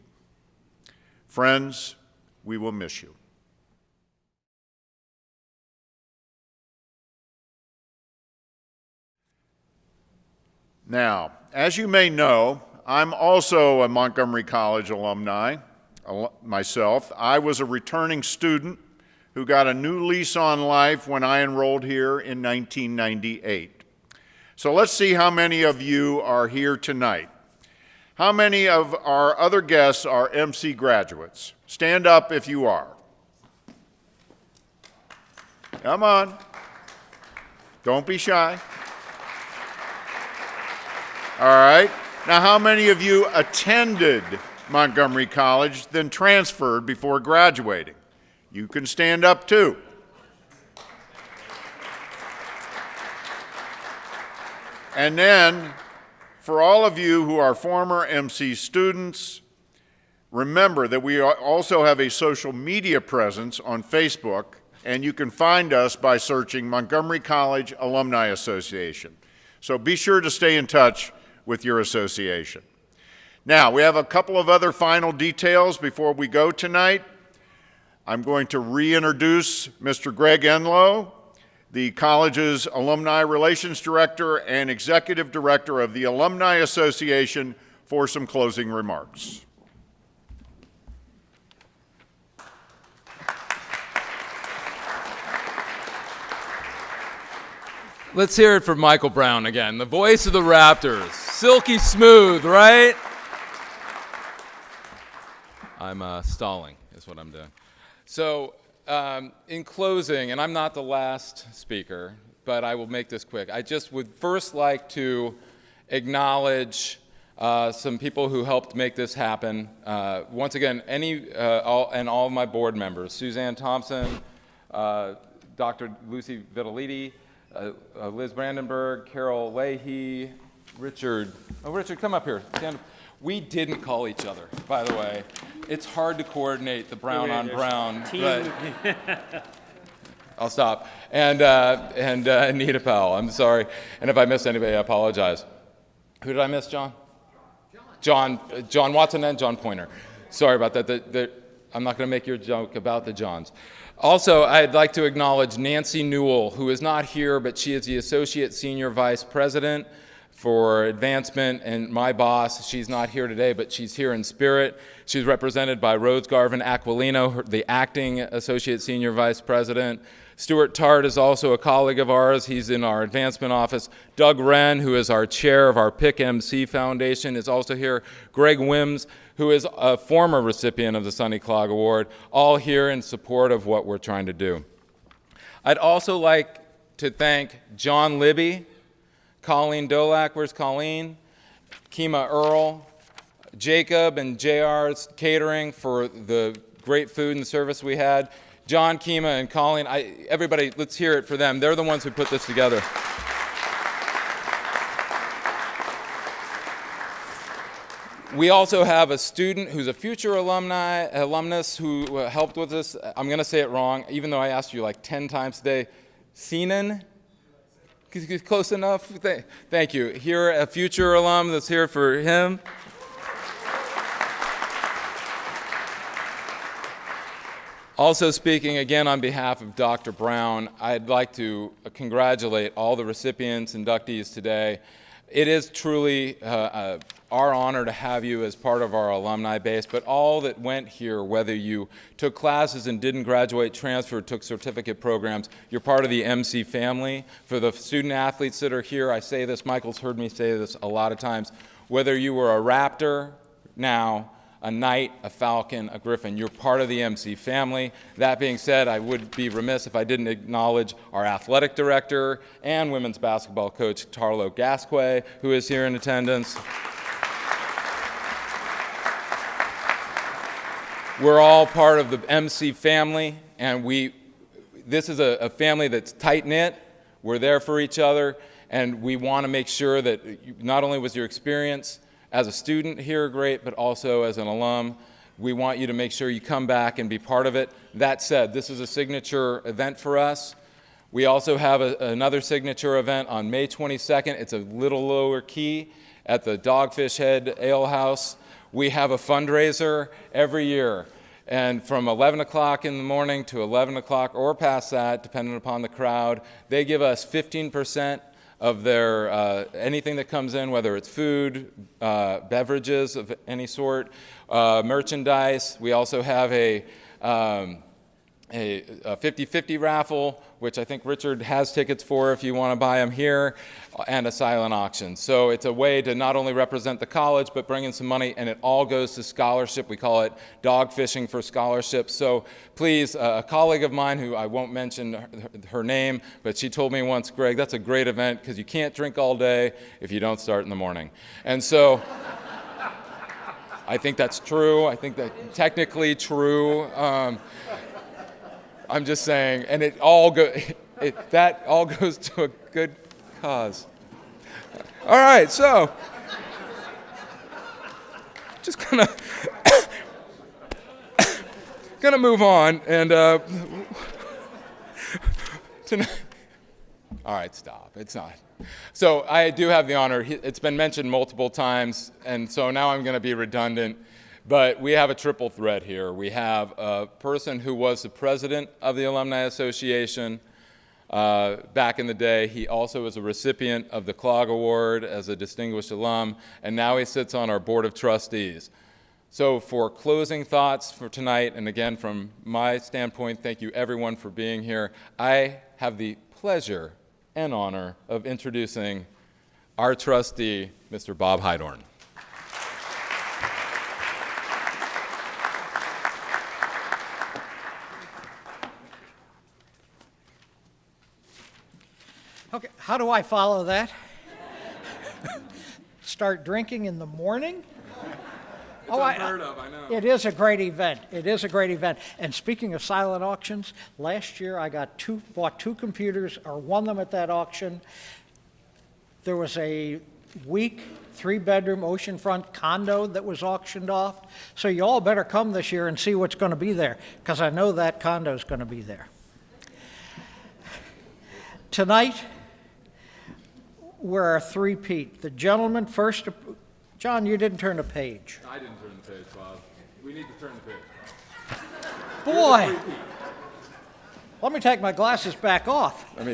Friends, we will miss you. Now, as you may know, I'm also a Montgomery College alumni myself. I was a returning student who got a new lease on life when I enrolled here in 1998. So let's see how many of you are here tonight. How many of our other guests are MC graduates? Stand up if you are. Come on. Don't be shy. All right. Now, how many of you attended Montgomery College, then transferred before graduating? You can stand up too. And then, for all of you who are former MC students, remember that we also have a social media presence on Facebook, and you can find us by searching Montgomery College Alumni Association. So be sure to stay in touch with your association. Now, we have a couple of other final details before we go tonight. I'm going to reintroduce Mr. Greg Enlow, the college's Alumni Relations Director and Executive Director of the Alumni Association, for some closing remarks. Let's hear it for Michael Brown again, the voice of the Raptors. Silky smooth, right? I'm stalling is what I'm doing. So in closing, and I'm not the last speaker, but I will make this quick. I just would first like to acknowledge some people who helped make this happen. Once again, all of my board members, Suzanne Thompson, Dr. Lucy Vitaliti, Liz Brandenburg, Carol Leahy, Richard. Oh, Richard, come up here. Stand up. We didn't call each other, by the way. It's hard to coordinate the brown on brown, but I'll stop. And Anita Powell, I'm sorry. And if I missed anybody, I apologize. Who did I miss, John? John Watson and John Pointer. Sorry about that. I'm not going to make your joke about the Johns. Also, I'd like to acknowledge Nancy Newell, who is not here, but she is the Associate Senior Vice President for Advancement, and my boss. She's not here today, but she's here in spirit. She's represented by Rose Garvin Aquilino, the Acting Associate Senior Vice President. Stuart Tart is also a colleague of ours. He's in our advancement office. Doug Wren, who is our chair of our PIC MC Foundation, is also here. Greg Wims, who is a former recipient of the Sonny Klog Award, all here in support of what we're trying to do. I'd also like to thank John Libby, Colleen Dolak, where's Colleen? Kima Earl, Jacob and JR's Catering for the great food and service we had. John, Kima, and Colleen, everybody, let's hear it for them. They're the ones who put this together. We also have a student who's a future alumnus who helped with this. I'm going to say it wrong, even though I asked you like 10 times today. Sinan? Close enough? Thank you. Here, a future alum. Let's hear it for him. Also speaking again on behalf of Dr. Brown, I'd like to congratulate all the recipients, inductees today. It is truly our honor to have you as part of our alumni base, but all that went here, whether you took classes and didn't graduate, transferred, took certificate programs, you're part of the MC family. For the student athletes that are here, I say this, Michael's heard me say this a lot of times, whether you were a Raptor now, a Knight, a Falcon, a Griffin, you're part of the MC family. That being said, I would be remiss if I didn't acknowledge our athletic director and women's basketball coach, Tarlo Gasquet, who is here in attendance. We're all part of the MC family, and this is a family that's tight-knit. We're there for each other, and we want to make sure that not only was your experience as a student here great, but also as an alum. We want you to make sure you come back and be part of it. That said, this is a signature event for us. We also have another signature event on May 22nd. It's a little lower key at the Dogfish Head Ale House. We have a fundraiser every year, and from 11 o'clock in the morning to 11 o'clock or past that, depending upon the crowd, they give us 15% of their anything that comes in, whether it's food, beverages of any sort, merchandise. We also have a 50-50 raffle, which I think Richard has tickets for if you want to buy them here, and a silent auction. So it's a way to not only represent the college, but bring in some money, and it all goes to scholarship. We call it dog fishing for scholarships. So please, a colleague of mine who I won't mention her name, but she told me once, Greg, that's a great event because you can't drink all day if you don't start in the morning. And so I think that's true. I think that's technically true. I'm just saying, and that all goes to a good cause. All right, so just gonna move on, and tonight. All right, stop. It's not. So I do have the honor. It's been mentioned multiple times, and so now I'm going to be redundant. But we have a triple threat here. We have a person who was the president of the Alumni Association back in the day. He also was a recipient of the Klog Award as a distinguished alum, and now he sits on our board of trustees. So for closing thoughts for tonight, and again from my standpoint, thank you everyone for being here. I have the pleasure and honor of introducing our trustee, Mr. Bob Hydorn. Okay, how do I follow that? Start drinking in the morning? It's unheard of, I know. It is a great event. It is a great event. And speaking of silent auctions, last year I bought two computers, or won them at that auction. There was a weak 3-bedroom oceanfront condo that was auctioned off. So you all better come this year and see what's going to be there, because I know that condo is going to be there. Tonight, we're a three-peat. The gentleman first, John, you didn't turn a page. I didn't turn the page, Bob. We need to turn the page. Boy, let me take my glasses back off. Let me,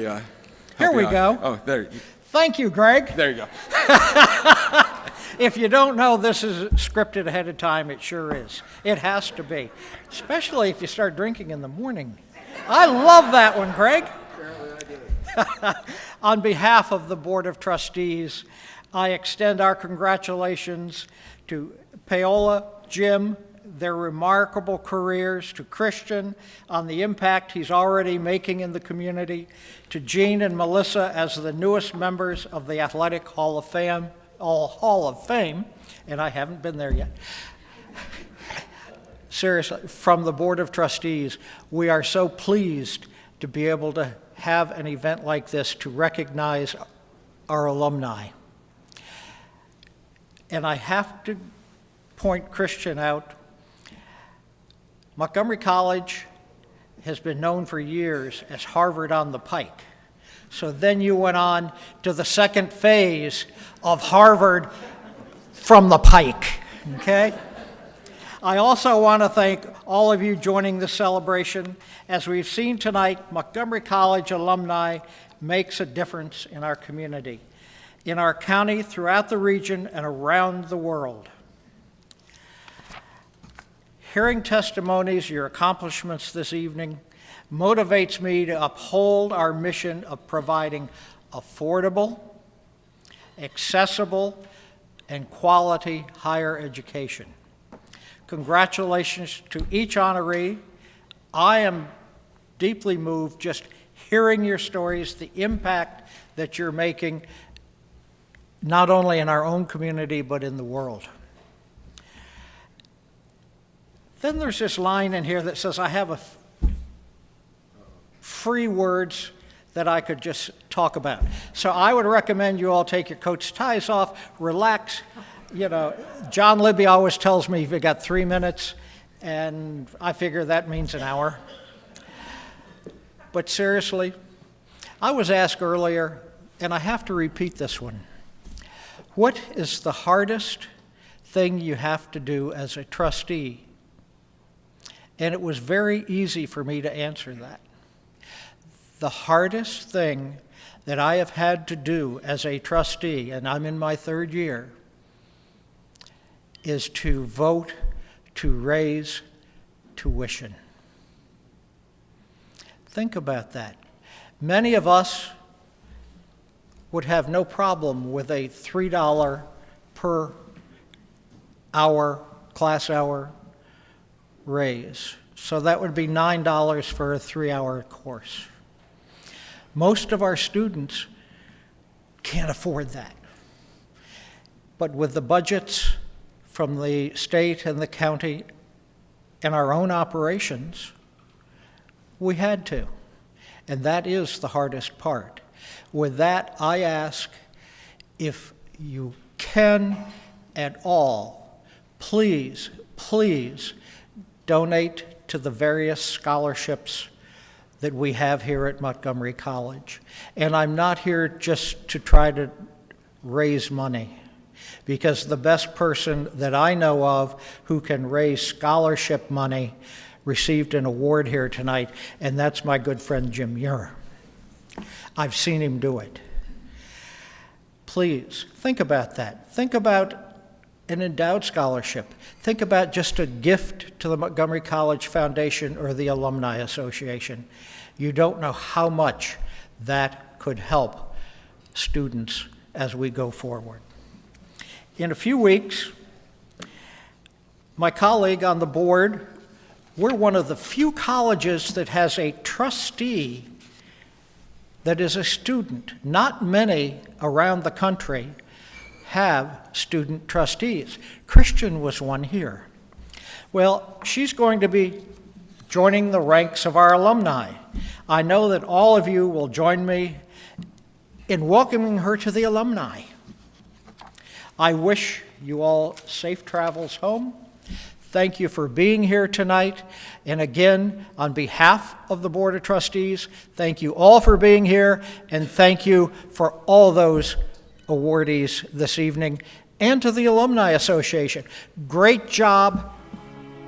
Here we go. Oh, there. Thank you, Greg. There you go. If you don't know this is scripted ahead of time, it sure is. It has to be, especially if you start drinking in the morning. I love that one, Greg. On behalf of the Board of Trustees, I extend our congratulations to Paola, Jim, their remarkable careers, to Christian on the impact he's already making in the community, to Jean and Melissa as the newest members of the Athletic Hall of Fame, and I haven't been there yet. Seriously, from the Board of Trustees, we are so pleased to be able to have an event like this to recognize our alumni. And I have to point Christian out. Montgomery College has been known for years as Harvard on the Pike. So then you went on to the second phase of Harvard from the Pike, okay? I also want to thank all of you joining the celebration. As we've seen tonight, Montgomery College Alumni makes a difference in our community, in our county, throughout the region, and around the world. Hearing testimonies, your accomplishments this evening, motivates me to uphold our mission of providing affordable, accessible, and quality higher education. Congratulations to each honoree. I am deeply moved just hearing your stories, the impact that you're making, not only in our own community, but in the world. Then there's this line in here that says, I have free words that I could just talk about. So I would recommend you all take your coats, ties off, relax. You know, John Libby always tells me you've got 3 minutes, and I figure that means an hour. But seriously, I was asked earlier, and I have to repeat this one. What is the hardest thing you have to do as a trustee? And it was very easy for me to answer that. The hardest thing that I have had to do as a trustee, and I'm in my 3rd year, is to vote to raise tuition. Think about that. Many of us would have no problem with a $3 per hour, class hour raise. So that would be $9 for a 3-hour course. Most of our students can't afford that. But with the budgets from the state and the county and our own operations, we had to. And that is the hardest part. With that, I ask, if you can at all, please, please donate to the various scholarships that we have here at Montgomery College. And I'm not here just to try to raise money, because the best person that I know of who can raise scholarship money received an award here tonight, and that's my good friend Jim Muir. I've seen him do it. Please, think about that. Think about an endowed scholarship. Think about just a gift to the Montgomery College Foundation or the Alumni Association. You don't know how much that could help students as we go forward. In a few weeks, my colleague on the board, we're one of the few colleges that has a trustee that is a student. Not many around the country have student trustees. Kristen was one here. Well, she's going to be joining the ranks of our alumni. I know that all of you will join me in welcoming her to the alumni. I wish you all safe travels home. Thank you for being here tonight. And again, on behalf of the Board of Trustees, thank you all for being here, and thank you for all those awardees this evening, and to the Alumni Association. Great job,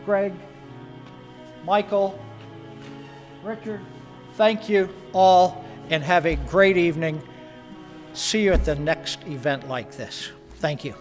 Greg, Michael, Richard. Thank you all, and have a great evening. See you at the next event like this. Thank you.